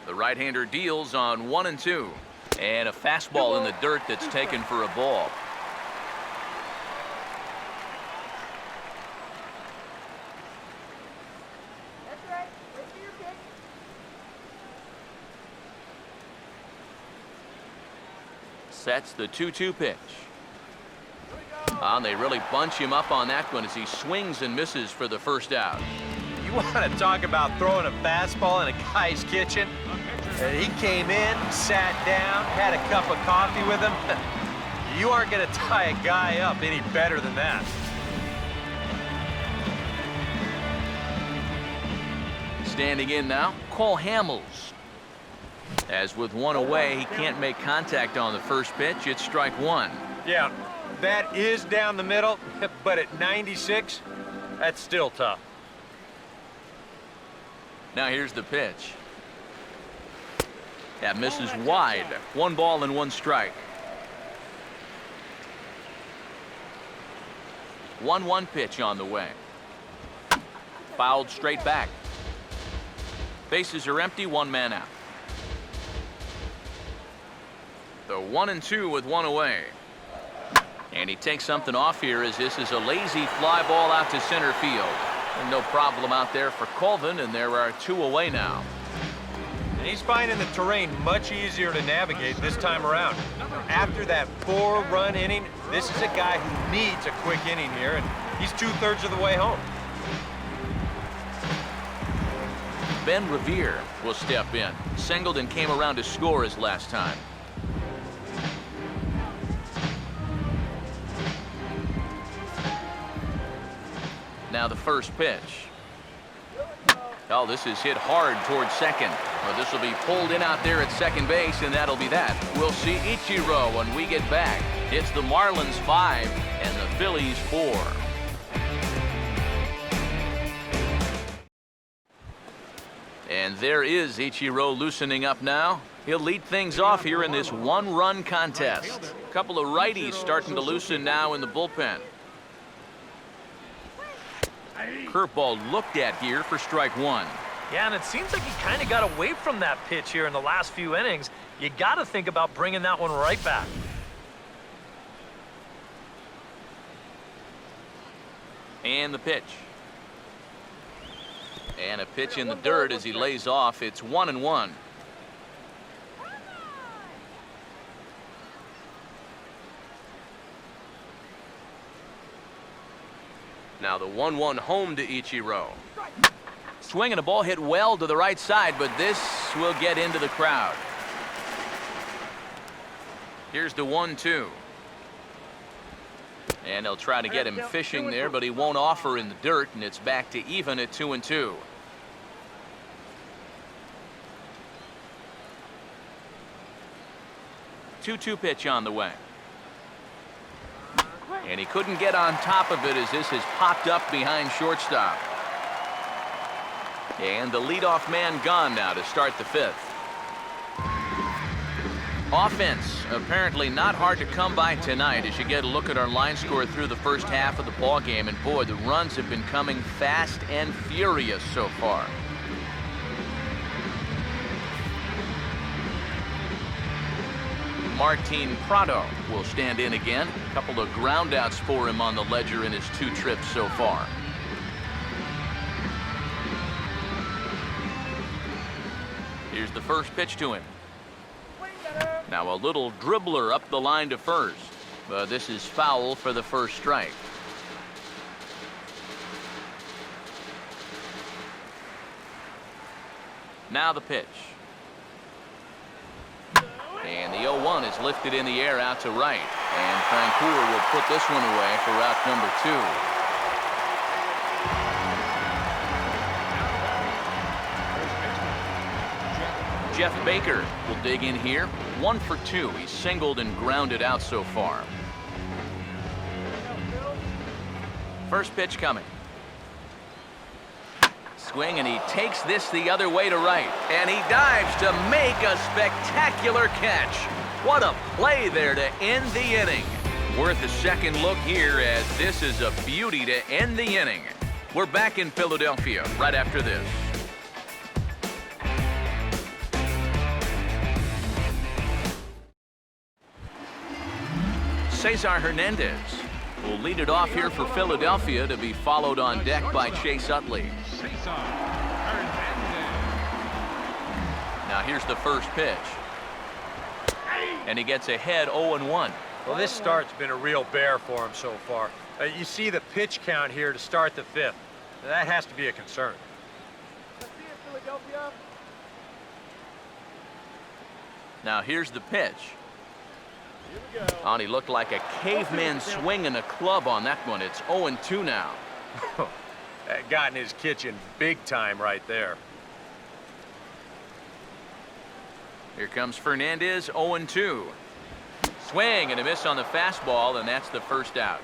The right-hander deals on 1-2. And a fastball in the dirt that's taken for a ball. That's right. Wait for your pitch. Sets the 2-2 pitch. And they really bunch him up on that one as he swings and misses for the first out. You want to talk about throwing a fastball in a guy's kitchen? He came in, sat down, had a cup of coffee with him. You aren't going to tie a guy up any better than that. Standing in now, Cole Hamels. As with one away, he can't make contact on the first pitch. It's strike 1. Yeah, that is down the middle, but at 96, that's still tough. Now here's the pitch. That misses wide. 1 ball and 1 strike. 1-1 pitch on the way. Fouled straight back. Bases are empty, 1 man out. The 1-2 with 1 away. And he takes something off here as this is a lazy fly ball out to center field. And no problem out there for Colvin, and there are 2 away now. And he's finding the terrain much easier to navigate this time around. After that 4-run inning, this is a guy who needs a quick inning here, and he's 2/3 of the way home. Ben Revere will step in. Singleton came around to score his last time. Now the first pitch. Oh, this is hit hard towards second. Well, this will be pulled in out there at second base, and that'll be that. We'll see Ichiro when we get back. It's the Marlins 5 and the Phillies 4. And there is Ichiro loosening up now. He'll lead things off here in this 1-run contest. A couple of righties starting to loosen now in the bullpen. Curveball looked at here for strike 1. Yeah, and it seems like he kind of got away from that pitch here in the last few innings. You got to think about bringing that one right back. And the pitch. And a pitch in the dirt as he lays off. It's 1-1. Now the 1-1 home to Ichiro. Swinging a ball hit well to the right side, but this will get into the crowd. Here's the 1-2. And they'll try to get him fishing there, but he won't offer in the dirt, and it's back to even at 2-2. Two-two pitch on the way. And he couldn't get on top of it as this has popped up behind shortstop. And the leadoff man gone now to start the 5th. Offense apparently not hard to come by tonight as you get a look at our line score through the first half of the ball game. And boy, the runs have been coming fast and furious so far. Martin Prado will stand in again. A couple of groundouts for him on the ledger in his 2 trips so far. Here's the first pitch to him. Now a little dribbler up the line to first. But this is foul for the first strike. Now the pitch. And the 0-1 is lifted in the air out to right. And Francoeur will put this one away for route number 2. Jeff Baker will dig in here. 1 for 2. He's singled and grounded out so far. First pitch coming. Swing, and he takes this the other way to right. And he dives to make a spectacular catch. What a play there to end the inning. Worth a second look here, as this is a beauty to end the inning. We're back in Philadelphia right after this. Cesar Hernandez will lead it off here for Philadelphia, to be followed on deck by Chase Utley. Now here's the first pitch. And he gets ahead 0-1. Well, this start's been a real bear for him so far. You see the pitch count here to start the 5th. That has to be a concern. Now here's the pitch. And he looked like a caveman swinging a club on that one. It's 0-2 now. That got in his kitchen big time right there. Here comes Fernandez, 0-2. Swing and a miss on the fastball, and that's the first out.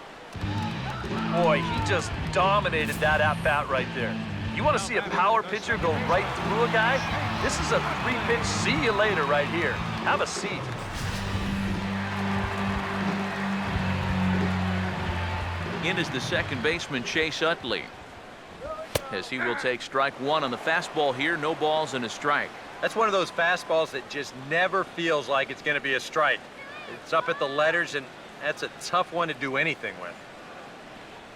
Boy, he just dominated that at-bat right there. You want to see a power pitcher go right through a guy? This is a 3-pitch see you later right here. Have a seat. In is the second baseman, Chase Utley, as he will take strike 1 on the fastball here. No balls and a strike. That's one of those fastballs that just never feels like it's going to be a strike. It's up at the letters, and that's a tough one to do anything with.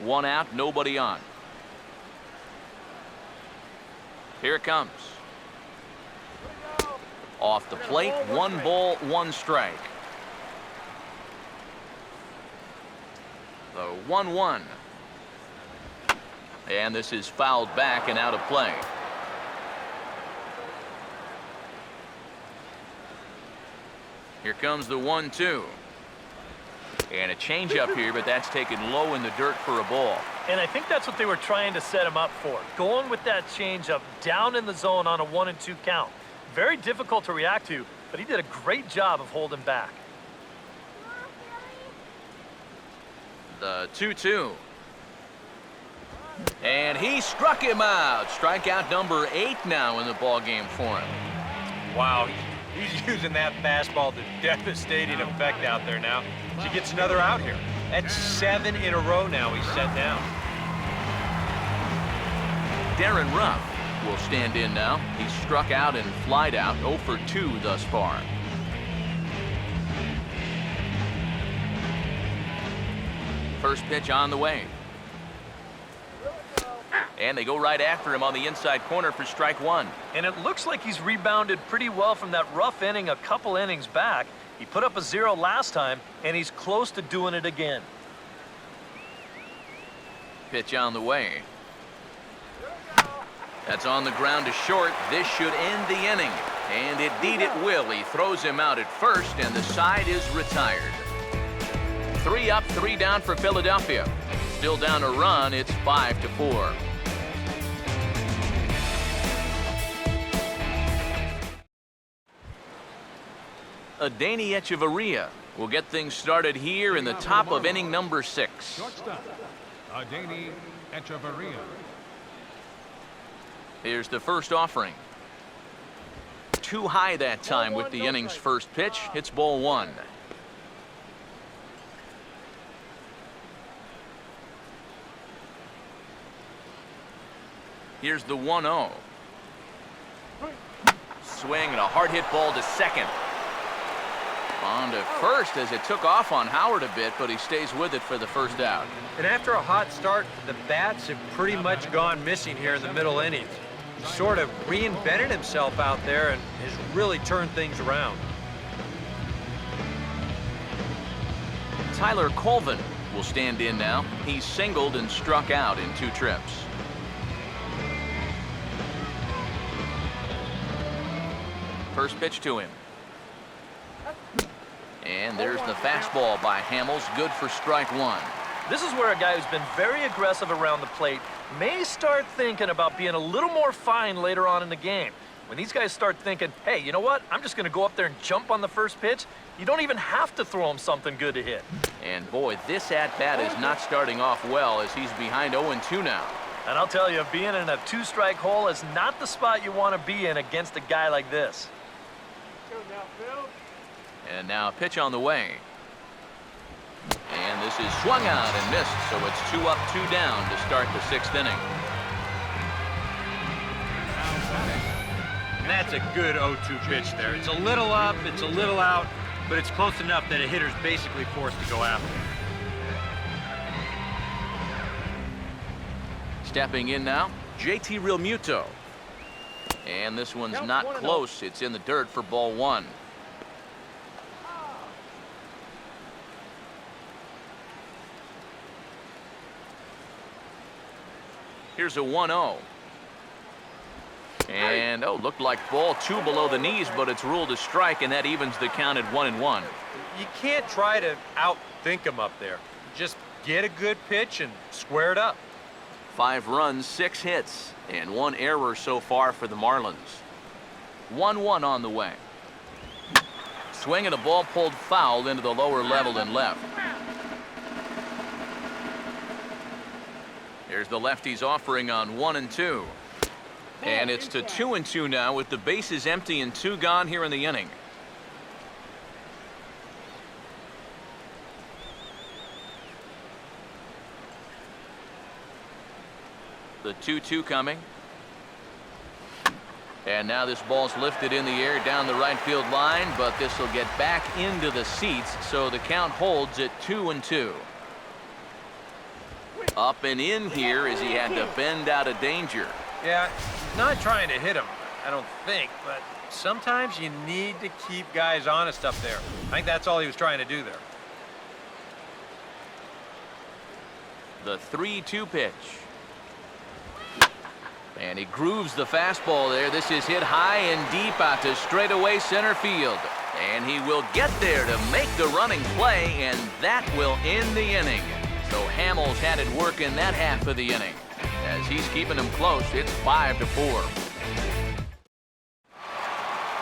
1 out, nobody on. Here it comes. Off the plate, 1 ball, 1 strike. The 1-1. And this is fouled back and out of play. Here comes the 1-2. And a changeup here, but that's taken low in the dirt for a ball. And I think that's what they were trying to set him up for. Going with that changeup down in the zone on a 1-2 count. Very difficult to react to, but he did a great job of holding back. The 2-2. And he struck him out. Strikeout number 8 now in the ball game for him. Wow, he's using that fastball to devastating effect out there now. He gets another out here. That's 7 in a row now he's set down. Darren Ruff will stand in now. He's struck out and flied out, 0 for 2 thus far. First pitch on the way. And they go right after him on the inside corner for strike 1. And it looks like he's rebounded pretty well from that rough inning a couple innings back. He put up a 0 last time, and he's close to doing it again. Pitch on the way. That's on the ground to short. This should end the inning. And indeed it will. He throws him out at first, and the side is retired. 3 up, 3 down for Philadelphia. Still down a run. It's 5-4. Adeiny Echeverria will get things started here in the top of inning number 6. Shortstop, Adeiny Echeverria. Here's the first offering. Too high that time with the inning's first pitch. It's ball 1. Here's the 1-0. Swing and a hard hit ball to second. On to first as it took off on Howard a bit, but he stays with it for the first out. And after a hot start, the bats have pretty much gone missing here in the middle innings. He sort of reinvented himself out there and has really turned things around. Tyler Colvin will stand in now. He's singled and struck out in 2 trips. First pitch to him. And there's the fastball by Hamels, good for strike one. This is where a guy who's been very aggressive around the plate may start thinking about being a little more fine later on in the game. When these guys start thinking, hey, you know what? I'm just going to go up there and jump on the first pitch. You don't even have to throw him something good to hit. And boy, this at-bat is not starting off well as he's behind 0-2 now. And I'll tell you, being in a two-strike hole is not the spot you want to be in against a guy like this. And now a pitch on the way. And this is swung out and missed, so it's 2 up, 2 down to start the 6th inning. And that's a good 0-2 pitch there. It's a little up, it's a little out, but it's close enough that a hitter's basically forced to go after it. Stepping in now, JT Realmuto. And this one's not close. It's in the dirt for ball 1. Here's a 1-0. And, looked like ball 2 below the knees, but it's ruled a strike, and that evens the count at 1-1. You can't try to outthink him up there. Just get a good pitch and square it up. 5 runs, 6 hits, and 1 error so far for the Marlins. 1-1 on the way. Swing and a ball pulled foul into the lower level and left. Here's the lefty's offering on 1-2. And it's to 2-2 now with the bases empty and 2 gone here in the inning. The 2-2 coming. And now this ball's lifted in the air down the right field line, but this will get back into the seats, so the count holds at 2-2. Up and in here as he had to bend out of danger. Yeah, he's not trying to hit him, I don't think, but sometimes you need to keep guys honest up there. I think that's all he was trying to do there. The 3-2 pitch. And he grooves the fastball there. This is hit high and deep out to straightaway center field. And he will get there to make the running play, and that will end the inning. So Hamels had it working that half of the inning. As he's keeping them close, it's 5-4.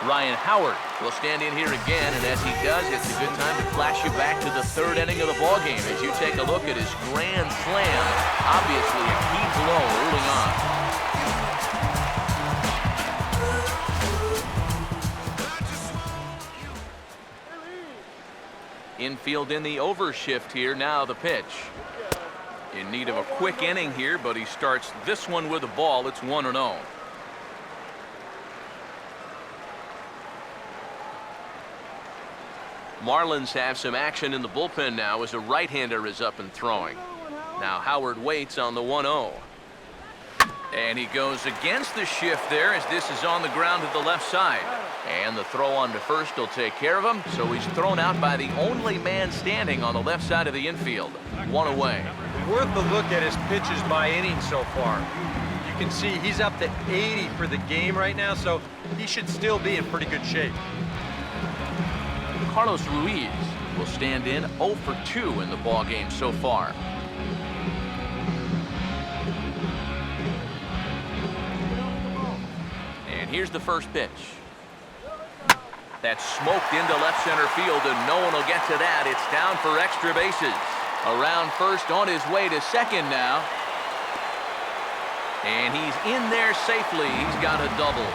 Ryan Howard will stand in here again, and as he does, it's a good time to flash you back to the 3rd inning of the ballgame as you take a look at his grand slam. Obviously a key blow early on. Infield in the overshift here. Now the pitch. In need of a quick inning here, but he starts this one with a ball. It's 1-0. Marlins have some action in the bullpen now as a right-hander is up and throwing. Now Howard waits on the 1-0. And he goes against the shift there as this is on the ground to the left side. And the throw on to first will take care of him, so he's thrown out by the only man standing on the left side of the infield. 1 away. Worth a look at his pitches by inning so far. You can see he's up to 80 for the game right now, so he should still be in pretty good shape. Carlos Ruiz will stand in 0 for 2 in the ballgame so far. And here's the first pitch. That's smoked into left center field, and no one will get to that. It's down for extra bases. Around first, on his way to second now. And he's in there safely. He's got a double.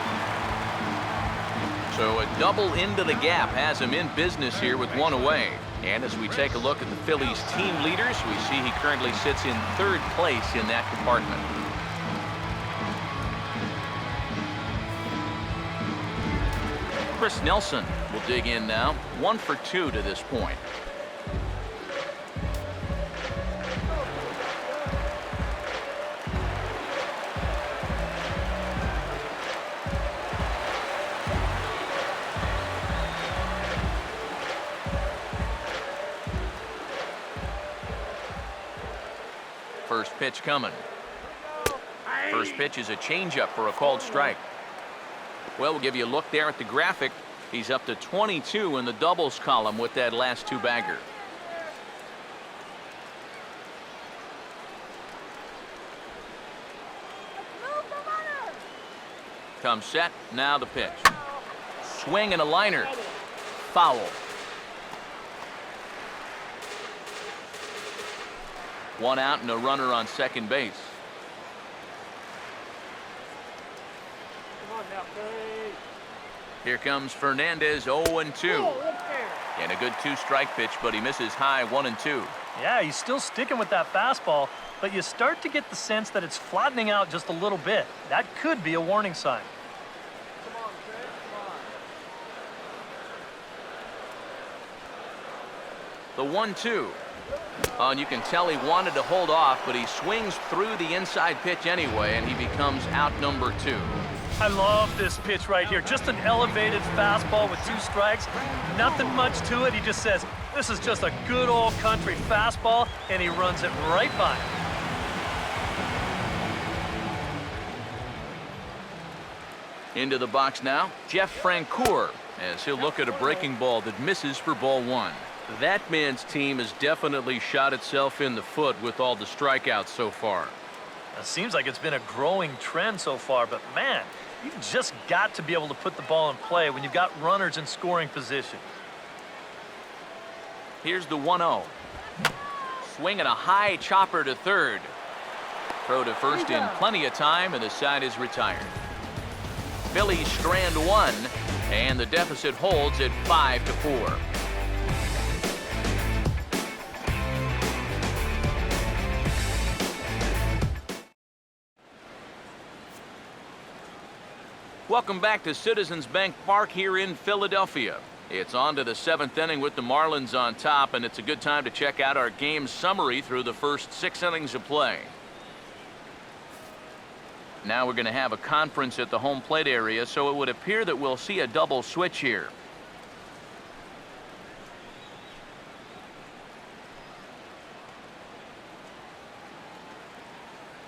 So a double into the gap has him in business here with 1 away. And as we take a look at the Phillies team leaders, we see he currently sits in 3rd place in that department. Chris Nelson will dig in now. 1 for 2 to this point. First pitch coming. First pitch is a changeup for a called strike. Well, we'll give you a look there at the graphic. He's up to 22 in the doubles column with that last two-bagger. Comes set, now the pitch. Swing and a liner. Foul. One out and a runner on second base. Come on now, Craig. Here comes Fernandez, 0-2. And a good two-strike pitch, but he misses high, 1-2. Yeah, he's still sticking with that fastball, but you start to get the sense that it's flattening out just a little bit. That could be a warning sign. Come on, Craig. Come on. The 1-2. Oh, and you can tell he wanted to hold off, but he swings through the inside pitch anyway, and he becomes out number 2. I love this pitch right here. Just an elevated fastball with 2 strikes. Nothing much to it. He just says, this is just a good old country fastball, and he runs it right by him. Into the box now, Jeff Francoeur, as he'll look at a breaking ball that misses for ball 1. That man's team has definitely shot itself in the foot with all the strikeouts so far. It seems like it's been a growing trend so far, but man, you've just got to be able to put the ball in play when you've got runners in scoring position. Here's the 1-0. Swinging a high chopper to third. Throw to first in plenty of time, and the side is retired. Phillies strand 1, and the deficit holds at 5-4. Welcome back to Citizens Bank Park here in Philadelphia. It's on to the 7th inning with the Marlins on top, and it's a good time to check out our game summary through the first 6 innings of play. Now we're going to have a conference at the home plate area, so it would appear that we'll see a double switch here.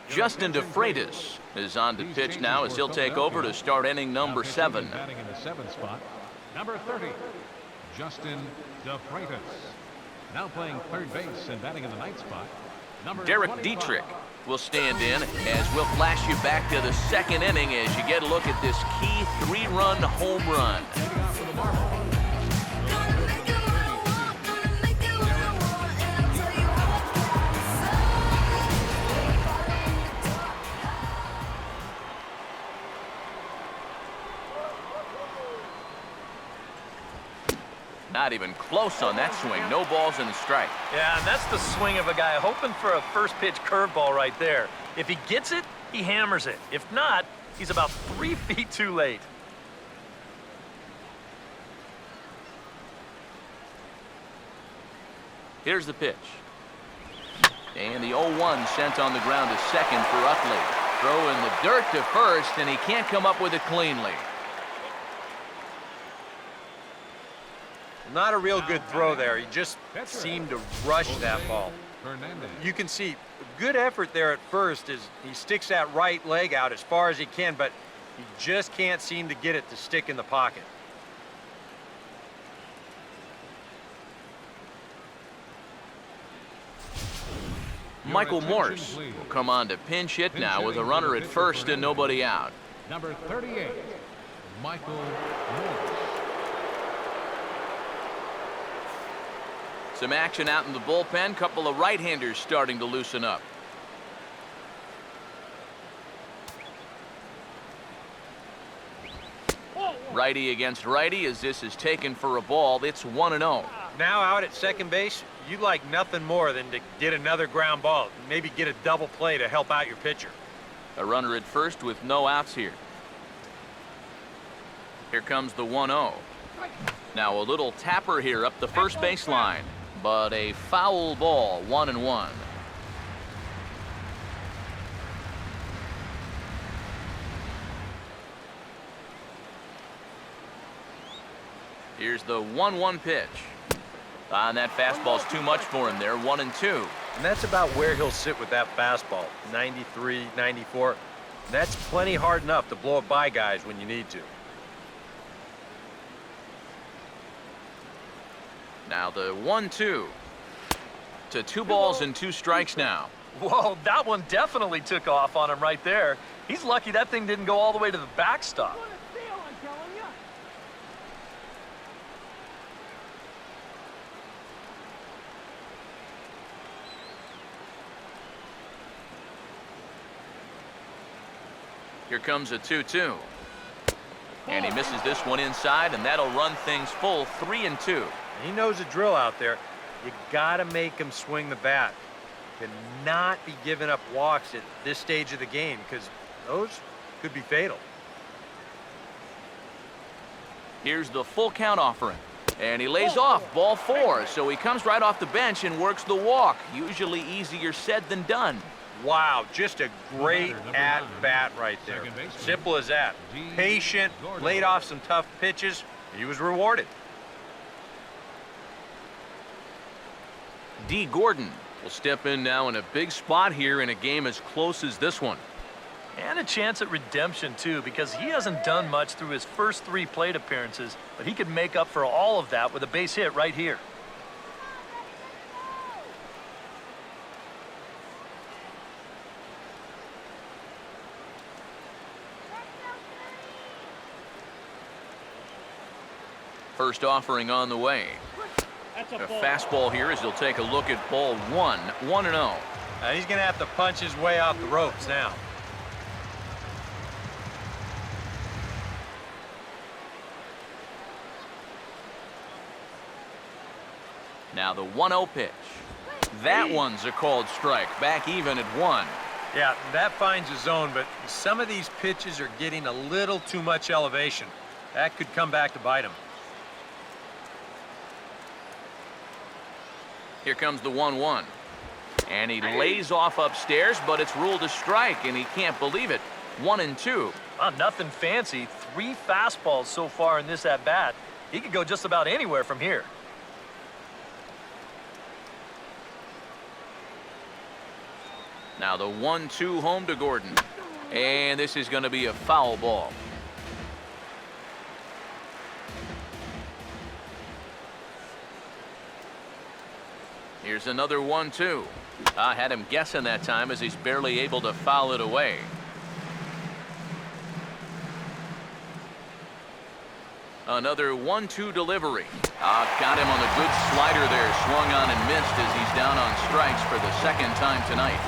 Justin DeFreitas is on to pitch now as he'll take over to start inning number 7. Batting in the 7th spot, number 30, Justin DeFreitas. Now playing third base and batting in the 9th spot, number Derek 25. Dietrich will stand in as we'll flash you back to the 2nd inning as you get a look at this key 3-run home run. Leading off for the Marlins. Not even close on that swing. No balls and a strike. Yeah, and that's the swing of a guy hoping for a first pitch curveball right there. If he gets it, he hammers it. If not, he's about 3 feet too late. Here's the pitch. And the 0-1 sent on the ground to second for Utley. Throw in the dirt to first, and he can't come up with it cleanly. Not a real good throw there. He just seemed to rush that ball. Fernandez. You can see good effort there at first as he sticks that right leg out as far as he can, but he just can't seem to get it to stick in the pocket. Michael Morse will come on to pinch hit now with a runner at first and nobody out. Number 38, Michael Morse. Some action out in the bullpen. Couple of right-handers starting to loosen up. Righty against righty as this is taken for a ball. It's 1-0. Now out at second base, you'd like nothing more than to get another ground ball. Maybe get a double play to help out your pitcher. A runner at first with no outs here. Here comes the 1-0. Now a little tapper here up the first baseline, but a foul ball, 1-1. Here's the 1-1 pitch. And that fastball's too much for him there, 1-2. And that's about where he'll sit with that fastball, 93, 94. That's plenty hard enough to blow it by guys when you need to. Now the 1-2 to 2 balls and 2 strikes now. Whoa, that one definitely took off on him right there. He's lucky that thing didn't go all the way to the backstop. What a steal, I'm telling you. Here comes a 2-2. And he misses this one inside, and that'll run things full 3-2. He knows the drill out there. You got to make him swing the bat. Cannot be giving up walks at this stage of the game because those could be fatal. Here's the full count offering. And he lays off ball 4, so he comes right off the bench and works the walk. Usually easier said than done. Wow, just a great at-bat right there. Simple as that. Patient, laid off some tough pitches. He was rewarded. D. Gordon will step in now in a big spot here in a game as close as this one. And a chance at redemption, too, because he hasn't done much through his first 3 plate appearances, but he could make up for all of that with a base hit right here. First offering on the way. A fastball here as he'll take a look at ball 1, 1-0. Now he's going to have to punch his way off the ropes now. Now the 1-0 pitch. That one's a called strike. Back even at 1. Yeah, that finds a zone, but some of these pitches are getting a little too much elevation. That could come back to bite him. Here comes the 1-1. And he lays off upstairs, but it's ruled a strike, and he can't believe it. 1-2. Nothing fancy. 3 fastballs so far in this at-bat. He could go just about anywhere from here. Now the 1-2 home to Gordon. And this is going to be a foul ball. Here's another 1-2. I had him guessing that time as he's barely able to foul it away. Another 1-2 delivery. Got him on a good slider there. Swung on and missed as he's down on strikes for the 2nd time tonight.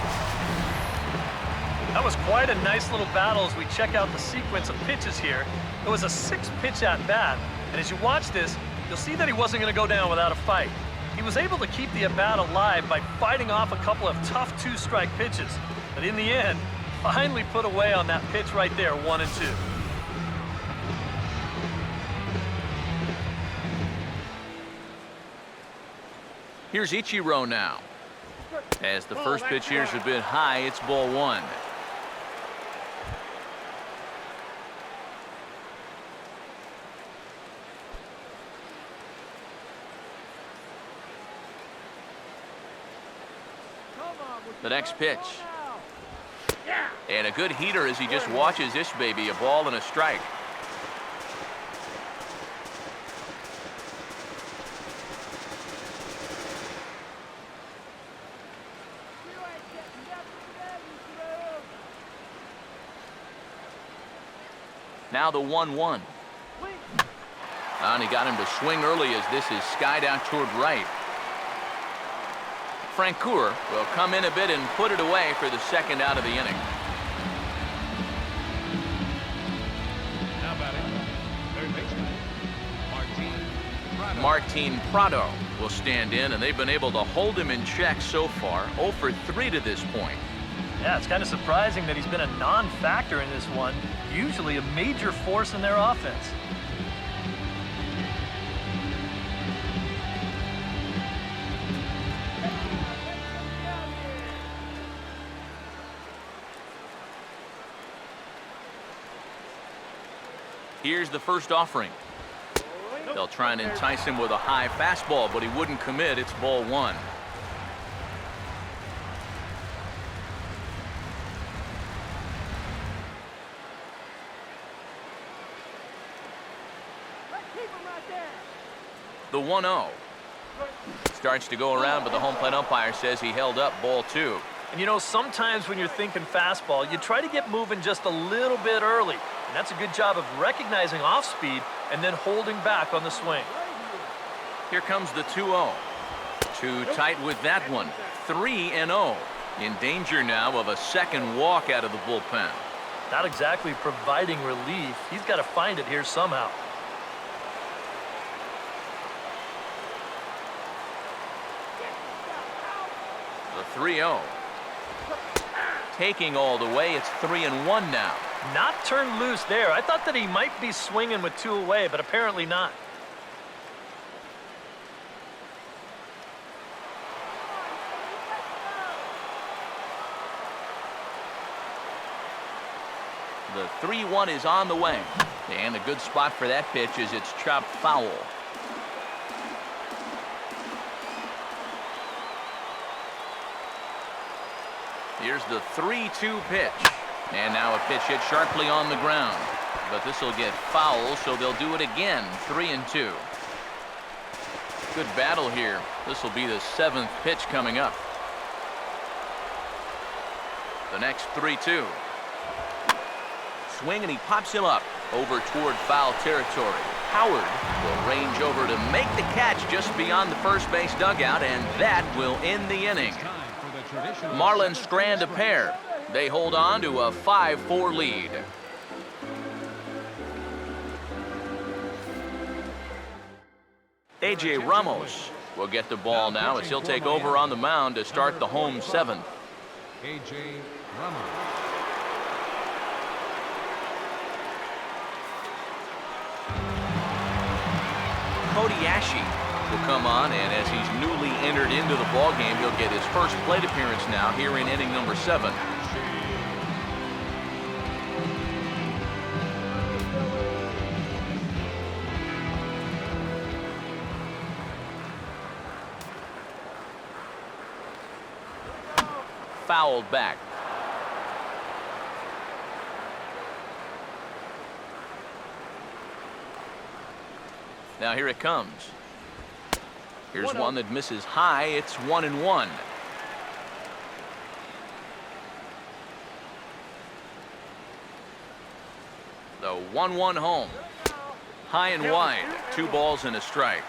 That was quite a nice little battle as we check out the sequence of pitches here. It was a 6-pitch at-bat, and as you watch this, you'll see that he wasn't going to go down without a fight. He was able to keep the at-bat alive by fighting off a couple of tough 2-strike pitches, but in the end, finally put away on that pitch right there, 1-2. Here's Ichiro now. As the first pitch here's a bit high, it's ball 1. The next pitch. And a good heater as he just watches this baby, a ball and a strike. Now the 1-1. And he got him to swing early as this is skied out toward right. Francoeur will come in a bit and put it away for the 2nd out of the inning. Now batting, third baseman, Martin Prado will stand in, and they've been able to hold him in check so far. 0 for 3 to this point. Yeah, it's kind of surprising that he's been a non-factor in this one. Usually a major force in their offense. Here's the first offering. They'll try and entice him with a high fastball, but he wouldn't commit. It's ball 1. The 1-0. Starts to go around, but the home plate umpire says he held up ball 2. And you know, sometimes when you're thinking fastball, you try to get moving just a little bit early. And that's a good job of recognizing off speed and then holding back on the swing. Here comes the 2-0. Too tight with that one. 3-0. In danger now of a second walk out of the bullpen. Not exactly providing relief. He's got to find it here somehow. The 3-0. Taking all the way, it's 3-1 now. Not turned loose there. I thought that he might be swinging with 2 away, but apparently not. The 3-1 is on the way. And a good spot for that pitch is it's chopped foul. Here's the 3-2 pitch. And now a pitch hit sharply on the ground. But this will get foul, so they'll do it again. 3-2. Good battle here. This will be the 7th pitch coming up. The next 3-2. Swing, and he pops him up over toward foul territory. Howard will range over to make the catch just beyond the first base dugout, and that will end the inning. Marlins strand a pair. They hold on to a 5-4 lead. A.J. Ramos will get the ball now as he'll take over on the mound to start the home 7th. A.J. Ramos. Kodiashi will come on, and as he's newly entered into the ballgame, he'll get his first plate appearance now here in inning number 7. Fouled back. Now here it comes. Here's one that misses high. It's 1-1. The 1-1 home. High and wide. 2 balls and a strike.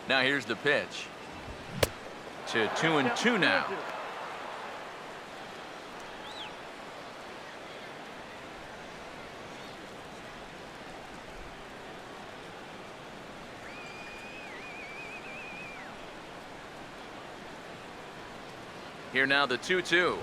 Now here's the pitch. To 2-2 now. Here now the 2-2.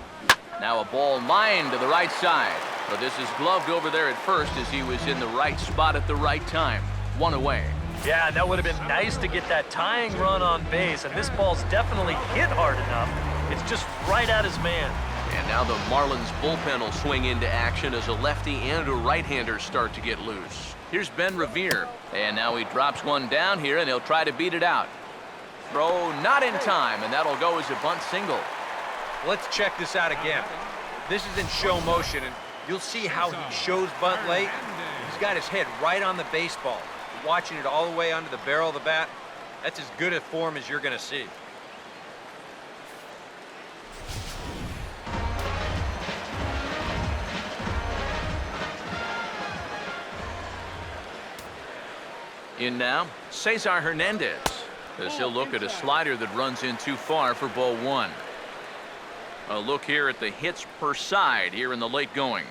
Now a ball lined to the right side. But this is gloved over there at first as he was in the right spot at the right time. 1 away. Yeah, that would have been nice to get that tying run on base, and this ball's definitely hit hard enough. It's just right at his man. And now the Marlins bullpen will swing into action as a lefty and a right-hander start to get loose. Here's Ben Revere, and now he drops one down here, and he'll try to beat it out. Throw not in time, and that'll go as a bunt single. Let's check this out again. This is in show motion, and you'll see how he shows bunt late. He's got his head right on the baseball. Watching it all the way under the barrel of the bat, that's as good a form as you're going to see. In now, Cesar Hernandez, as he'll look at a slider that runs in too far for ball 1. A look here at the hits per side here in the late going.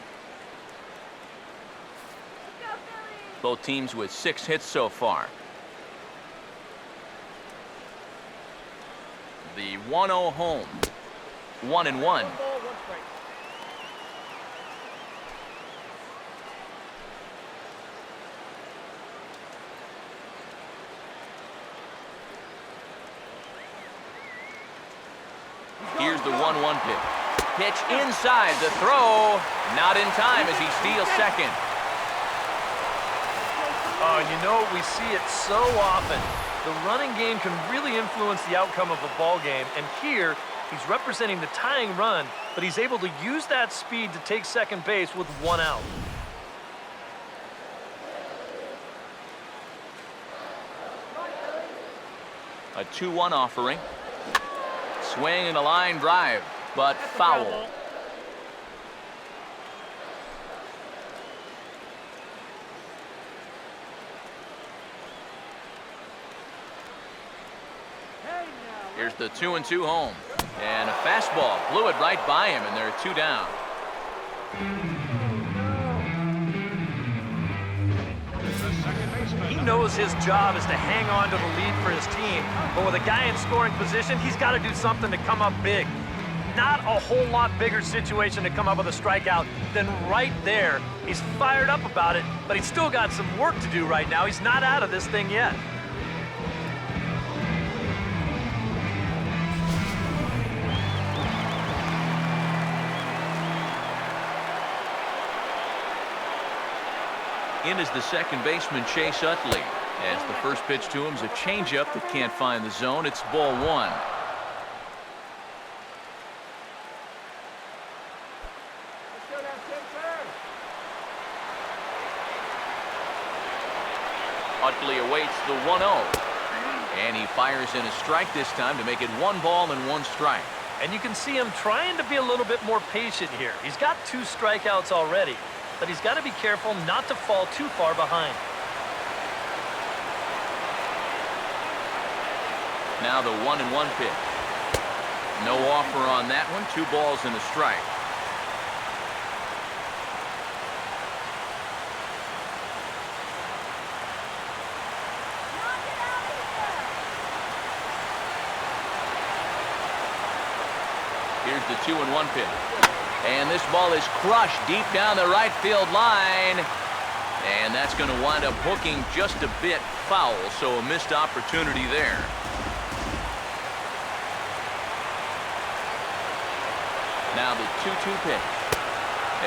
Both teams with 6 hits so far. The 1-0 home. 1-1. Here's the 1-1 pitch. Pitch inside. The throw. Not in time as he steals second. Oh, you know, we see it so often. The running game can really influence the outcome of a ball game, and here he's representing the tying run, but he's able to use that speed to take second base with one out. A 2-1 offering. Swing and a line drive, but foul. Here's the 2-2 home. And a fastball blew it right by him, and they're 2 down. He knows his job is to hang on to the lead for his team, but with a guy in scoring position, he's got to do something to come up big. Not a whole lot bigger situation to come up with a strikeout than right there. He's fired up about it, but he's still got some work to do right now. He's not out of this thing yet. In is the second baseman, Chase Utley. As the first pitch to him is a changeup that can't find the zone. It's ball 1. Utley awaits the 1-0. And he fires in a strike this time to make it 1 ball and 1 strike. And you can see him trying to be a little bit more patient here. He's got 2 strikeouts already, but he's got to be careful not to fall too far behind. Now the 1-1 pitch. No offer on that one. 2 balls and a strike. Here's the 2-1 pitch. And this ball is crushed deep down the right field line. And that's going to wind up hooking just a bit foul, so a missed opportunity there. Now the 2-2 pitch.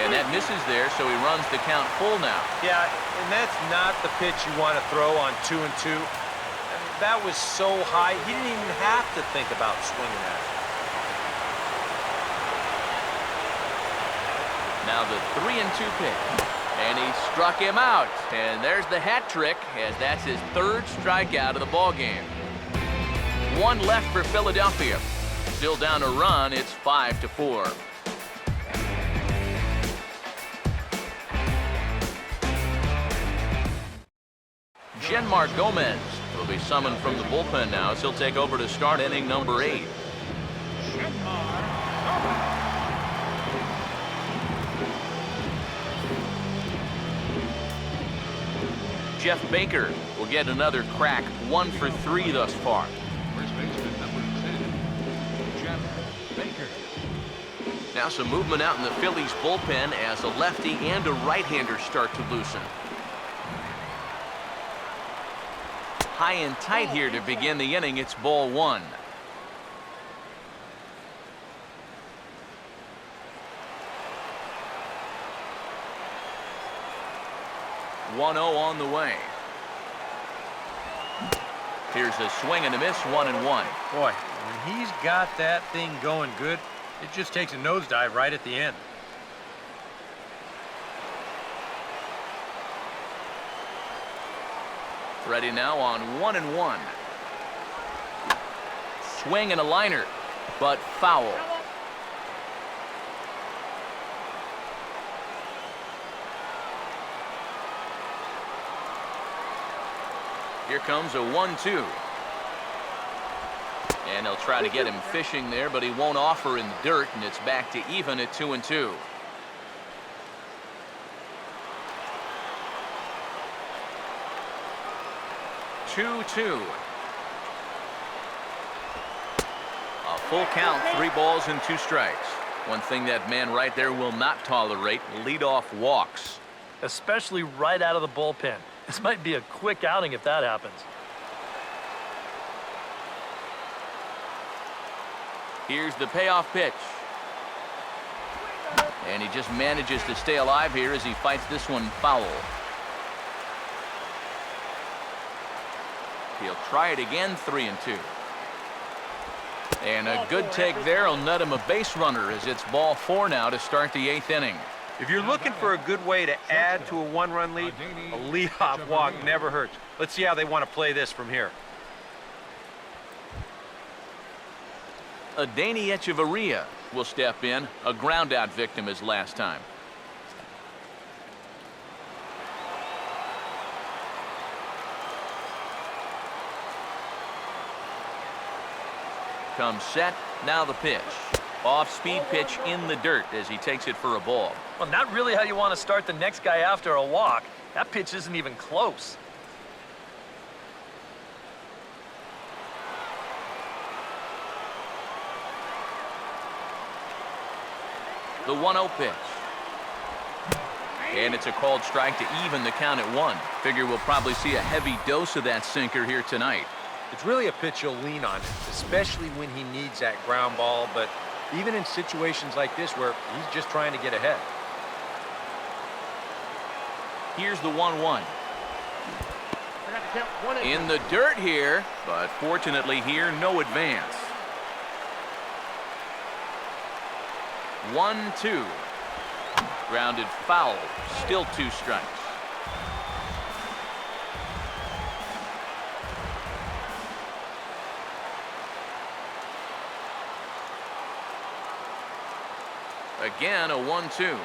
And that misses there, so he runs the count full now. Yeah, and that's not the pitch you want to throw on 2-2. I mean, that was so high, he didn't even have to think about swinging at it. Now the 3-2 pitch. And he struck him out. And there's the hat trick, as that's his 3rd strikeout of the ball game. 1 left for Philadelphia. Still down a run. It's 5-4. Genmar Gomez will be summoned from the bullpen now, as he'll take over to start inning number 8. Jeff Baker will get another crack. 1 for 3 thus far. First baseman number 10, Jeff Baker. Now some movement out in the Phillies bullpen as a lefty and a right-hander start to loosen. High and tight here to begin the inning. It's ball 1. One 0 on the way. Here's a swing and a miss. 1-1. Boy, when he's got that thing going good, it just takes a nosedive right at the end. Ready now on 1-1. Swing and a liner, but foul. Here comes a 1-2. And they'll try to get him fishing there, but he won't offer in the dirt, and it's back to even at 2-2. A full count, 3 balls and 2 strikes. One thing that man right there will not tolerate, leadoff walks. Especially right out of the bullpen. This might be a quick outing if that happens. Here's the payoff pitch. And he just manages to stay alive here as he fights this one foul. He'll try it again, 3-2. And a good take there will net him a base runner as it's ball 4 now to start the 8th inning. If you're looking for a good way to add to a one-run lead, a leadoff walk never hurts. Let's see how they want to play this from here. Adeiny Echeverria will step in, a ground-out victim as last time. Comes set, now the pitch. Off-speed pitch in the dirt as he takes it for a ball. Well, not really how you want to start the next guy after a walk. That pitch isn't even close. The 1-0 pitch. And it's a called strike to even the count at 1. Figure we'll probably see a heavy dose of that sinker here tonight. It's really a pitch you'll lean on, especially when he needs that ground ball, but even in situations like this where he's just trying to get ahead. Here's the 1-1. In the dirt here, but fortunately here, no advance. 1-2. Grounded foul, still 2 strikes. Again, a 1-2.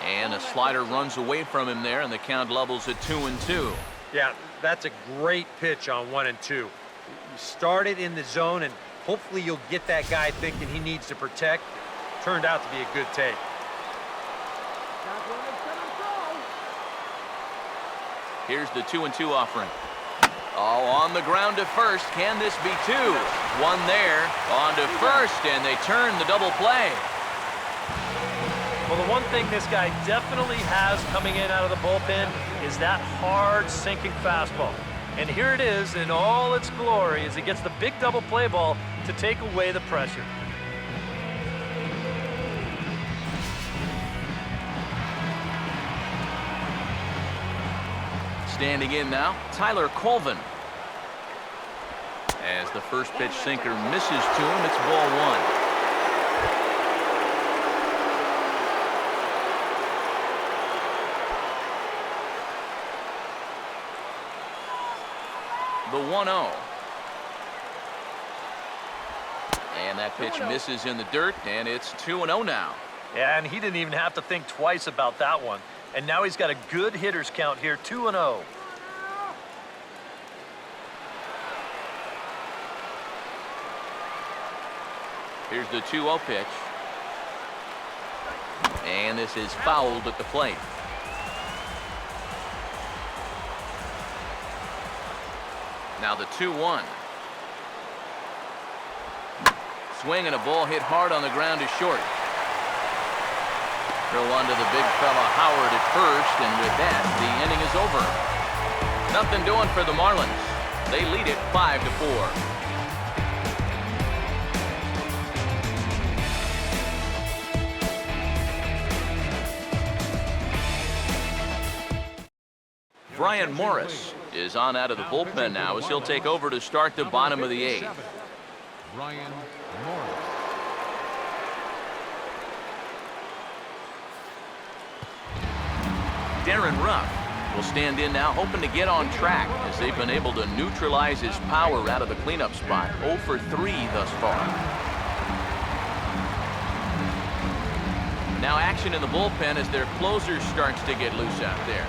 And a slider runs away from him there, and the count levels at 2-2. Yeah, that's a great pitch on 1 and 2. You start it in the zone, and hopefully you'll get that guy thinking he needs to protect. Turned out to be a good take. Here's the 2-2 offering. Oh, on the ground to first. Can this be 2? 1 there, on to first, and they turn the double play. Well, the one thing this guy definitely has coming in out of the bullpen is that hard sinking fastball. And here it is in all its glory as he gets the big double play ball to take away the pressure. Standing in now, Tyler Colvin. As the first pitch sinker misses to him, it's ball 1. The 1-0. And that pitch misses in the dirt, and it's 2-0 now. Yeah, and he didn't even have to think twice about that one. And now he's got a good hitters count here, 2-0. Here's the 2-0 pitch. And this is fouled at the plate. Now the 2-1. Swing and a ball hit hard on the ground to short. Throw onto the big fella Howard at first, and with that, the inning is over. Nothing doing for the Marlins. They lead it 5-4. Brian Morris is on out of the bullpen now as he'll take over to start the bottom of the 8th. Brian Morris. Darren Ruff will stand in now, hoping to get on track as they've been able to neutralize his power out of the cleanup spot. 0 for 3 thus far. Now action in the bullpen as their closer starts to get loose out there.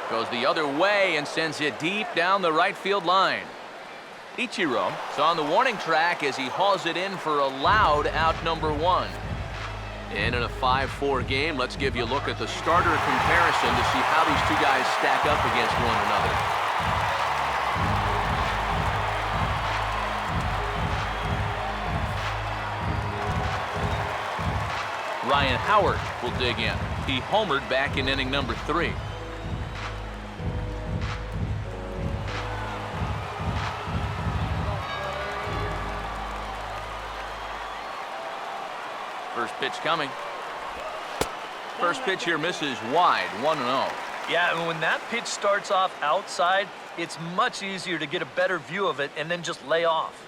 Goes the other way and sends it deep down the right field line. Ichiro is on the warning track as he hauls it in for a loud out number 1. And in a 5-4 game, let's give you a look at the starter comparison to see how these 2 guys stack up against one another. Ryan Howard will dig in. He homered back in inning number 3. First pitch coming. First pitch here misses wide, 1-0. Yeah, and when that pitch starts off outside, it's much easier to get a better view of it and then just lay off.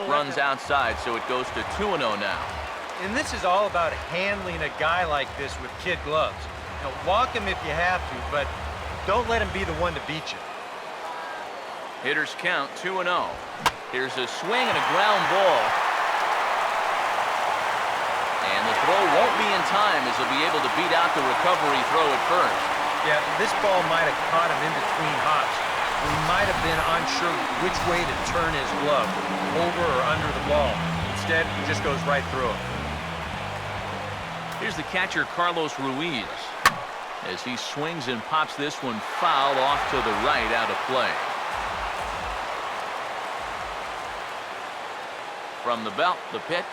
Runs outside, so it goes to 2-0 now. And this is all about handling a guy like this with kid gloves. You know, walk him if you have to, but don't let him be the one to beat you. Hitters count 2-0. Here's a swing and a ground ball. And the throw won't be in time as he'll be able to beat out the recovery throw at first. Yeah, this ball might have caught him in between hops. He might have been unsure which way to turn his glove, over or under the ball. Instead, he just goes right through it. Here's the catcher, Carlos Ruiz, as he swings and pops this one foul off to the right, out of play. From the belt, the pitch.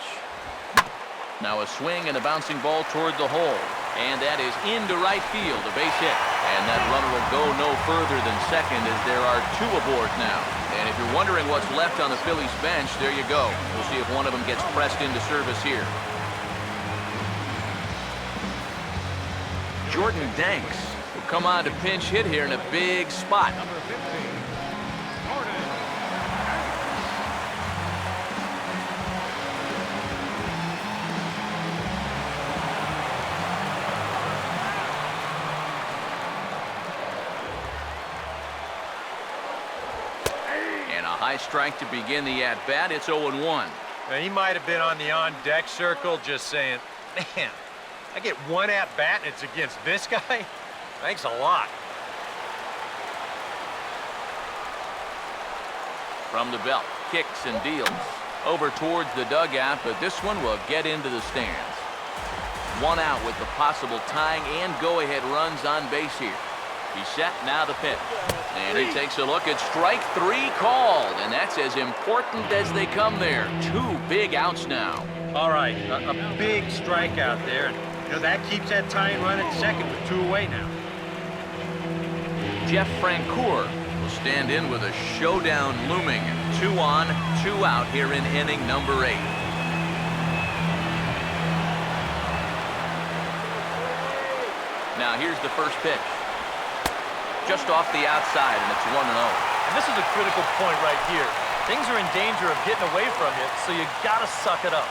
Now a swing and a bouncing ball toward the hole. And that is into right field, a base hit. And that runner will go no further than second as there are two aboard now. And if you're wondering what's left on the Phillies bench, there you go. We'll see if one of them gets pressed into service here. Jordan Danks will come on to pinch hit here in a big spot. Number 15, Jordan. And a high strike to begin the at-bat. It's 0-1. Now, he might have been on the on-deck circle just saying, man, I get one at-bat and it's against this guy? Thanks a lot. From the belt, kicks and deals. Over towards the dugout, but this one will get into the stands. One out with the possible tying and go-ahead runs on base here. He's set, now the pitch. And he takes a look at strike three called, and that's as important as they come there. Two big outs now. All right, a big strikeout there. And, you know, that keeps that tying run at second with two away now. Jeff Francoeur will stand in with a showdown looming. 2 on, 2 out here in inning number 8. Now here's the first pitch. Just off the outside, and it's 1-0. And this is a critical point right here. Things are in danger of getting away from you, so you gotta suck it up.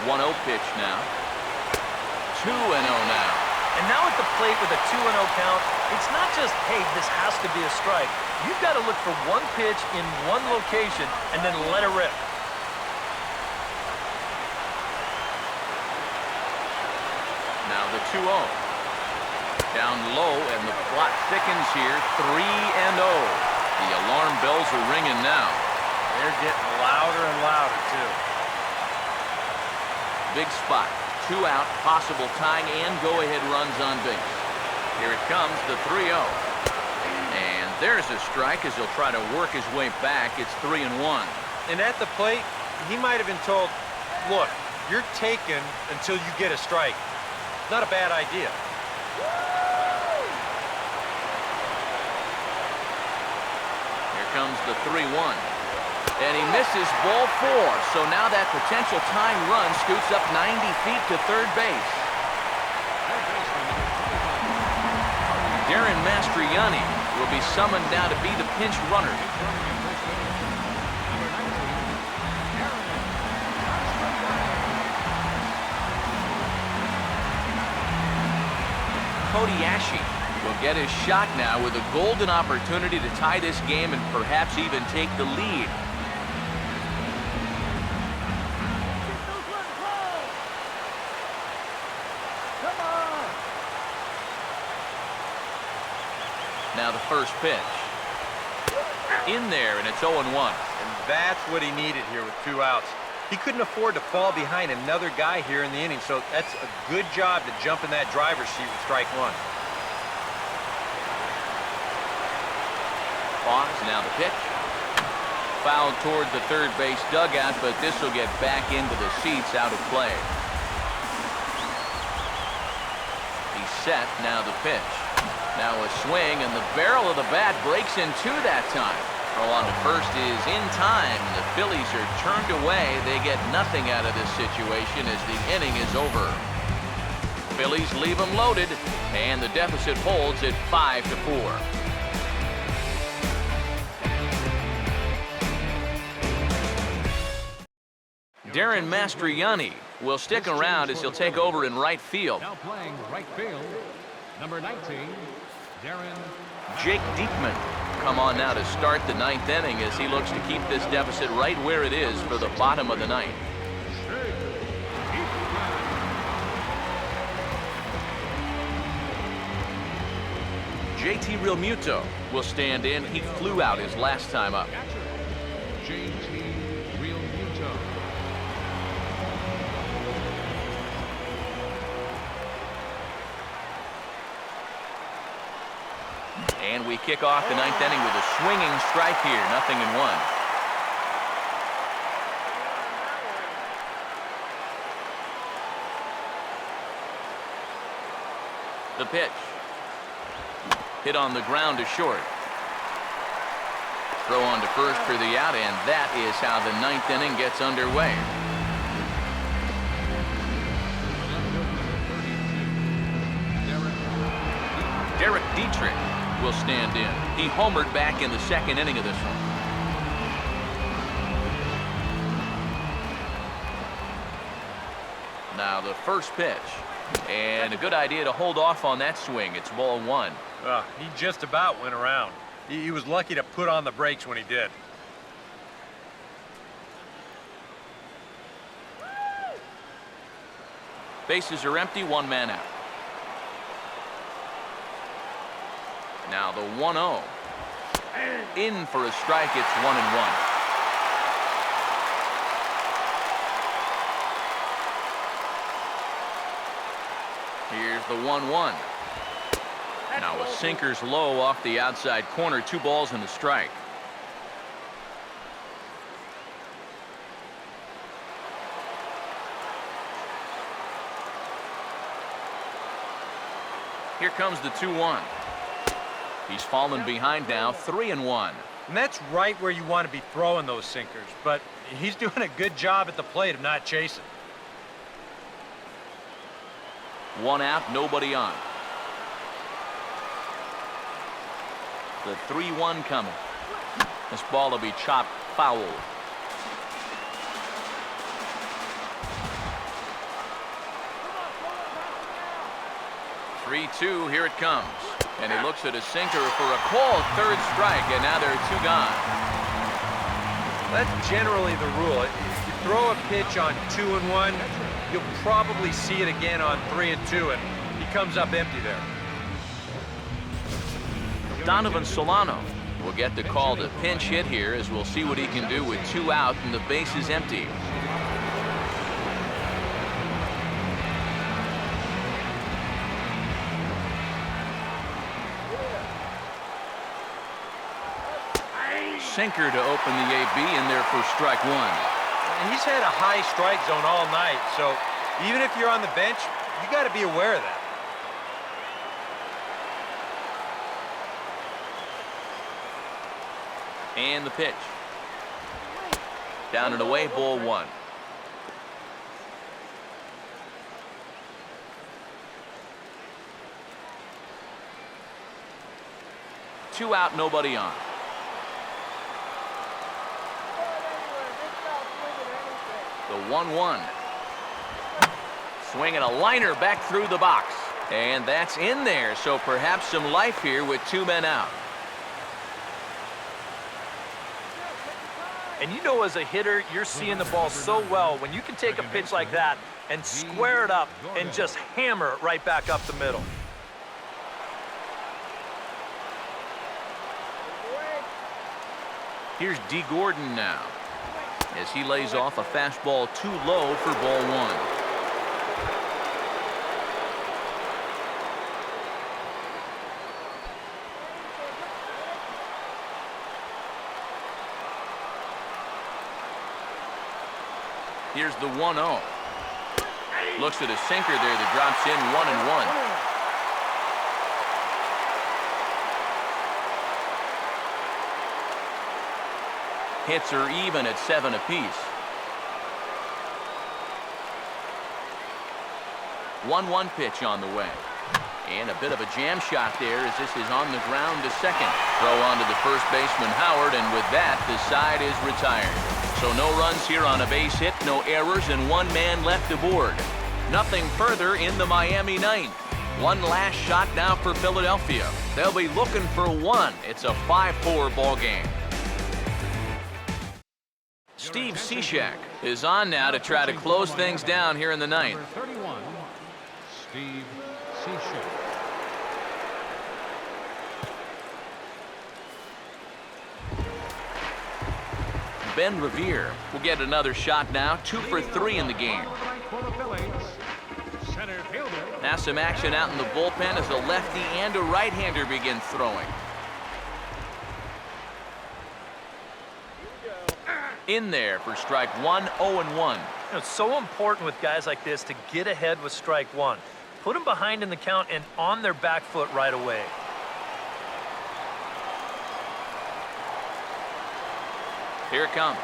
1-0 pitch now. 2-0 now. And now at the plate with a 2-0 count, it's not just, hey, this has to be a strike. You've got to look for one pitch in one location and then let it rip. Now the 2-0. Down low, and the plot thickens here. 3-0. The alarm bells are ringing now. They're getting louder and louder, too. Big spot. 2 out, possible tying and go-ahead runs on base. Here it comes, the 3-0. And there's a strike as he'll try to work his way back. It's 3-1. And at the plate, he might have been told, look, you're taken until you get a strike. Not a bad idea. Here comes the 3-1. And he misses ball 4. So now that potential tying run scoots up 90 feet to third base. Darren Mastriani will be summoned now to be the pinch runner. Cody Ashe will get his shot now with a golden opportunity to tie this game and perhaps even take the lead. Now the first pitch. In there, and it's 0-1. And that's what he needed here with 2 outs. He couldn't afford to fall behind another guy here in the inning, so that's a good job to jump in that driver's seat with strike 1. Pause, now the pitch. Fouled toward the third base dugout, but this will get back into the seats, out of play. He's set, now the pitch. Now a swing, and the barrel of the bat breaks in two that time. Throw on to first is in time. The Phillies are turned away. They get nothing out of this situation as the inning is over. Phillies leave them loaded, and the deficit holds at 5-4. Darren Mastriani will stick around as he'll take over in right field. Now playing right field, number 19, Darren. Jake Diekman come on now to start the ninth inning as he looks to keep this deficit right where it is for the bottom of the ninth. JT Realmuto will stand in. He flew out his last time up. JT Realmuto. And we kick off the ninth inning with a swinging strike here. 0-1. The pitch. Hit on the ground to short. Throw on to first for the out, and that is how the ninth inning gets underway. Derek Dietrich will stand in. He homered back in the second inning of this one. Now the first pitch. And a good idea to hold off on that swing. It's ball one. He just about went around. He was lucky to put on the brakes when he did. Bases are empty, one man out. Now the 1-0. In for a strike, it's 1-1. Here's the 1-1. Now a sinker's low off the outside corner. 2 balls and a strike. Here comes the 2-1. He's fallen behind now, 3-1. And that's right where you want to be throwing those sinkers, but he's doing a good job at the plate of not chasing. 1 out, nobody on. The 3-1 coming. This ball will be chopped foul. "3-2, here it comes." And he looks at a sinker for a called third strike, and now there are 2 gone. That's generally the rule. If you throw a pitch on 2-1, you'll probably see it again on 3-2, and he comes up empty there. Donovan Solano will get the call to pinch hit here, as we'll see what he can do with 2 out and the bases empty. Sinker to open the AB in there for strike 1. And he's had a high strike zone all night, so even if you're on the bench, you got to be aware of that. And the pitch. Down and away, ball 1. Two out, nobody on. The 1-1. Swinging a liner back through the box. And that's in there, so perhaps some life here with 2 men out. And you know, as a hitter, you're seeing the ball so well when you can take a pitch like that and square it up and just hammer it right back up the middle. Here's D. Gordon now, as he lays off a fastball too low for ball 1. Here's the 1-0. Looks at a sinker there that drops in 1-1. Hits are even at 7 apiece. 1-1 pitch on the way. And a bit of a jam shot there as this is on the ground to second. Throw on to the first baseman, Howard, and with that, the side is retired. So no runs here on a base hit, no errors, and one man left aboard. Nothing further in the Miami ninth. One last shot now for Philadelphia. They'll be looking for one. It's a 5-4 ball game. Steve Cishek is on now to try to close things down here in the ninth. Number 31, Steve Cishek. Ben Revere will get another shot now, 2 for 3 in the game. Now some action out in the bullpen as a lefty and a right-hander begin throwing. In there for strike 1, 0-1. It's so important with guys like this to get ahead with strike 1. Put them behind in the count and on their back foot right away. Here it comes.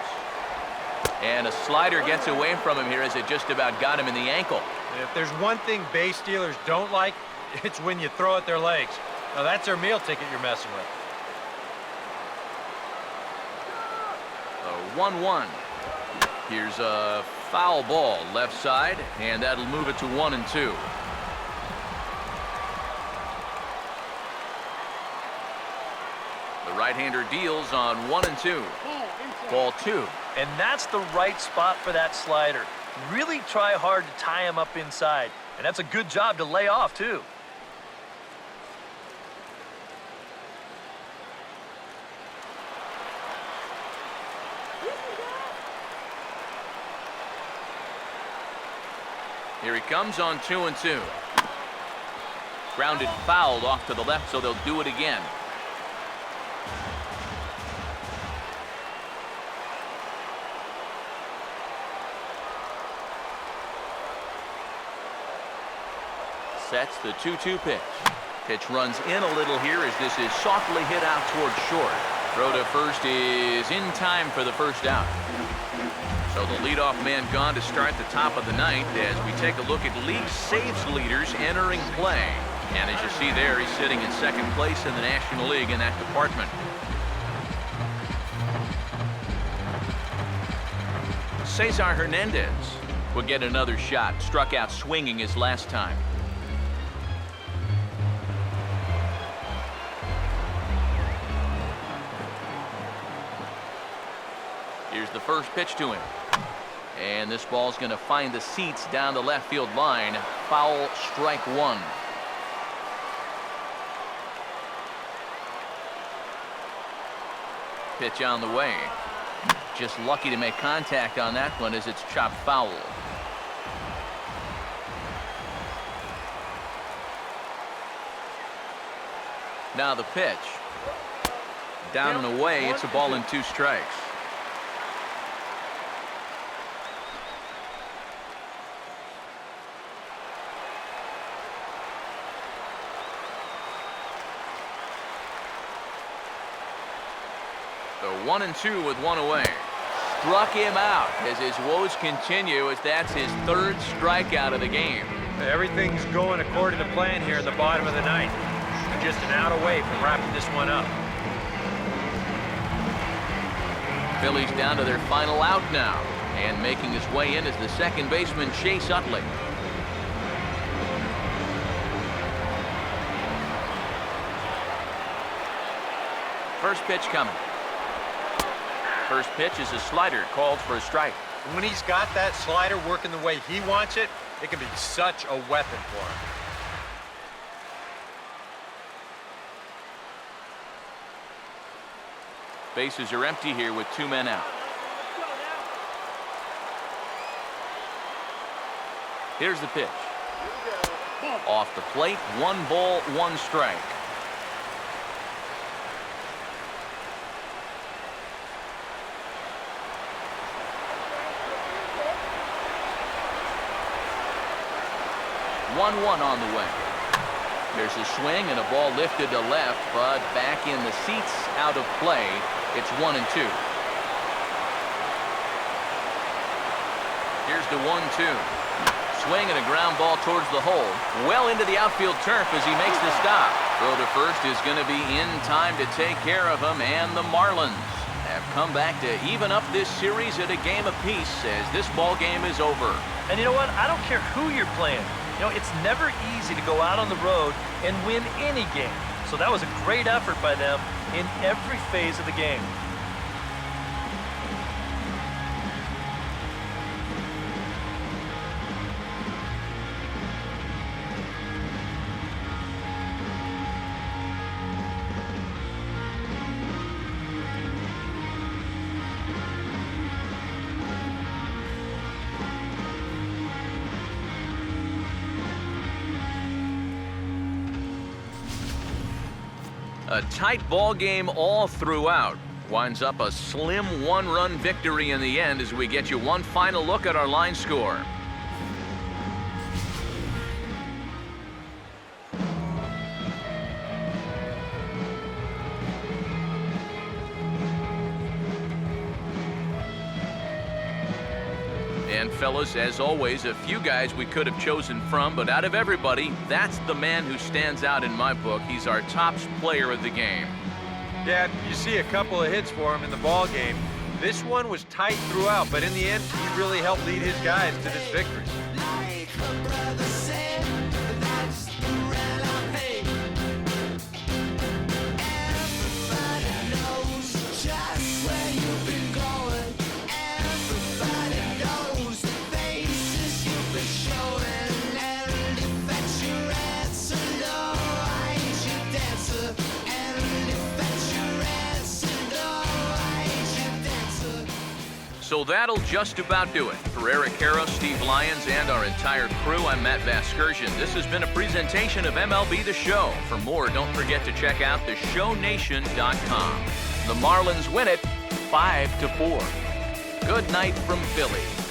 And a slider gets away from him here as it just about got him in the ankle. If there's one thing base stealers don't like, it's when you throw at their legs. Now that's their meal ticket you're messing with. 1-1. Here's a foul ball left side, and that'll move it to 1-2. The right-hander deals on 1-2. Ball 2. And that's the right spot for that slider. Really try hard to tie him up inside. And that's a good job to lay off, too. Here he comes on 2-2. Grounded fouled off to the left, so they'll do it again. Sets the 2-2 pitch. Pitch runs in a little here as this is softly hit out towards short. Throw to first is in time for the first out. So the leadoff man gone to start the top of the ninth as we take a look at league saves leaders entering play. And as you see there, he's sitting in second place in the National League in that department. Cesar Hernandez will get another shot. Struck out swinging his last time. Here's the first pitch to him. And this ball's going to find the seats down the left field line. Foul, strike 1. Pitch on the way. Just lucky to make contact on that one as it's chopped foul. Now the pitch. Down and away. It's a ball and 2 strikes. So 1-2 with 1 away. Struck him out as his woes continue as that's his 3rd strikeout of the game. Everything's going according to plan here in the bottom of the ninth. They're just an out away from wrapping this one up. Phillies down to their final out now. And making his way in is the second baseman, Chase Utley. First pitch coming. First pitch is a slider called for a strike. When he's got that slider working the way he wants it, it can be such a weapon for him. Bases are empty here with 2 men out. Here's the pitch. Off the plate, 1 ball, 1 strike. 1-1 on the way. There's a swing and a ball lifted to left, but back in the seats, out of play. It's 1-2. Here's the 1-2. Swing and a ground ball towards the hole. Well into the outfield turf as he makes the stop. Throw to first is going to be in time to take care of him, and the Marlins have come back to even up this series at a game apiece as this ball game is over. And you know what? I don't care who you're playing. You know, it's never easy to go out on the road and win any game. So that was a great effort by them in every phase of the game. A tight ball game all throughout. Winds up a slim one-run victory in the end as we get you one final look at our line score. And fellas, as always, a few guys we could have chosen from, but out of everybody, that's the man who stands out in my book. He's our top player of the game. Yeah, you see a couple of hits for him in the ball game. This one was tight throughout, but in the end, he really helped lead his guys to this victory. So that'll just about do it. For Eric Harrow, Steve Lyons, and our entire crew, I'm Matt Vasgersian. This has been a presentation of MLB The Show. For more, don't forget to check out theshownation.com. The Marlins win it 5-4. Good night from Philly.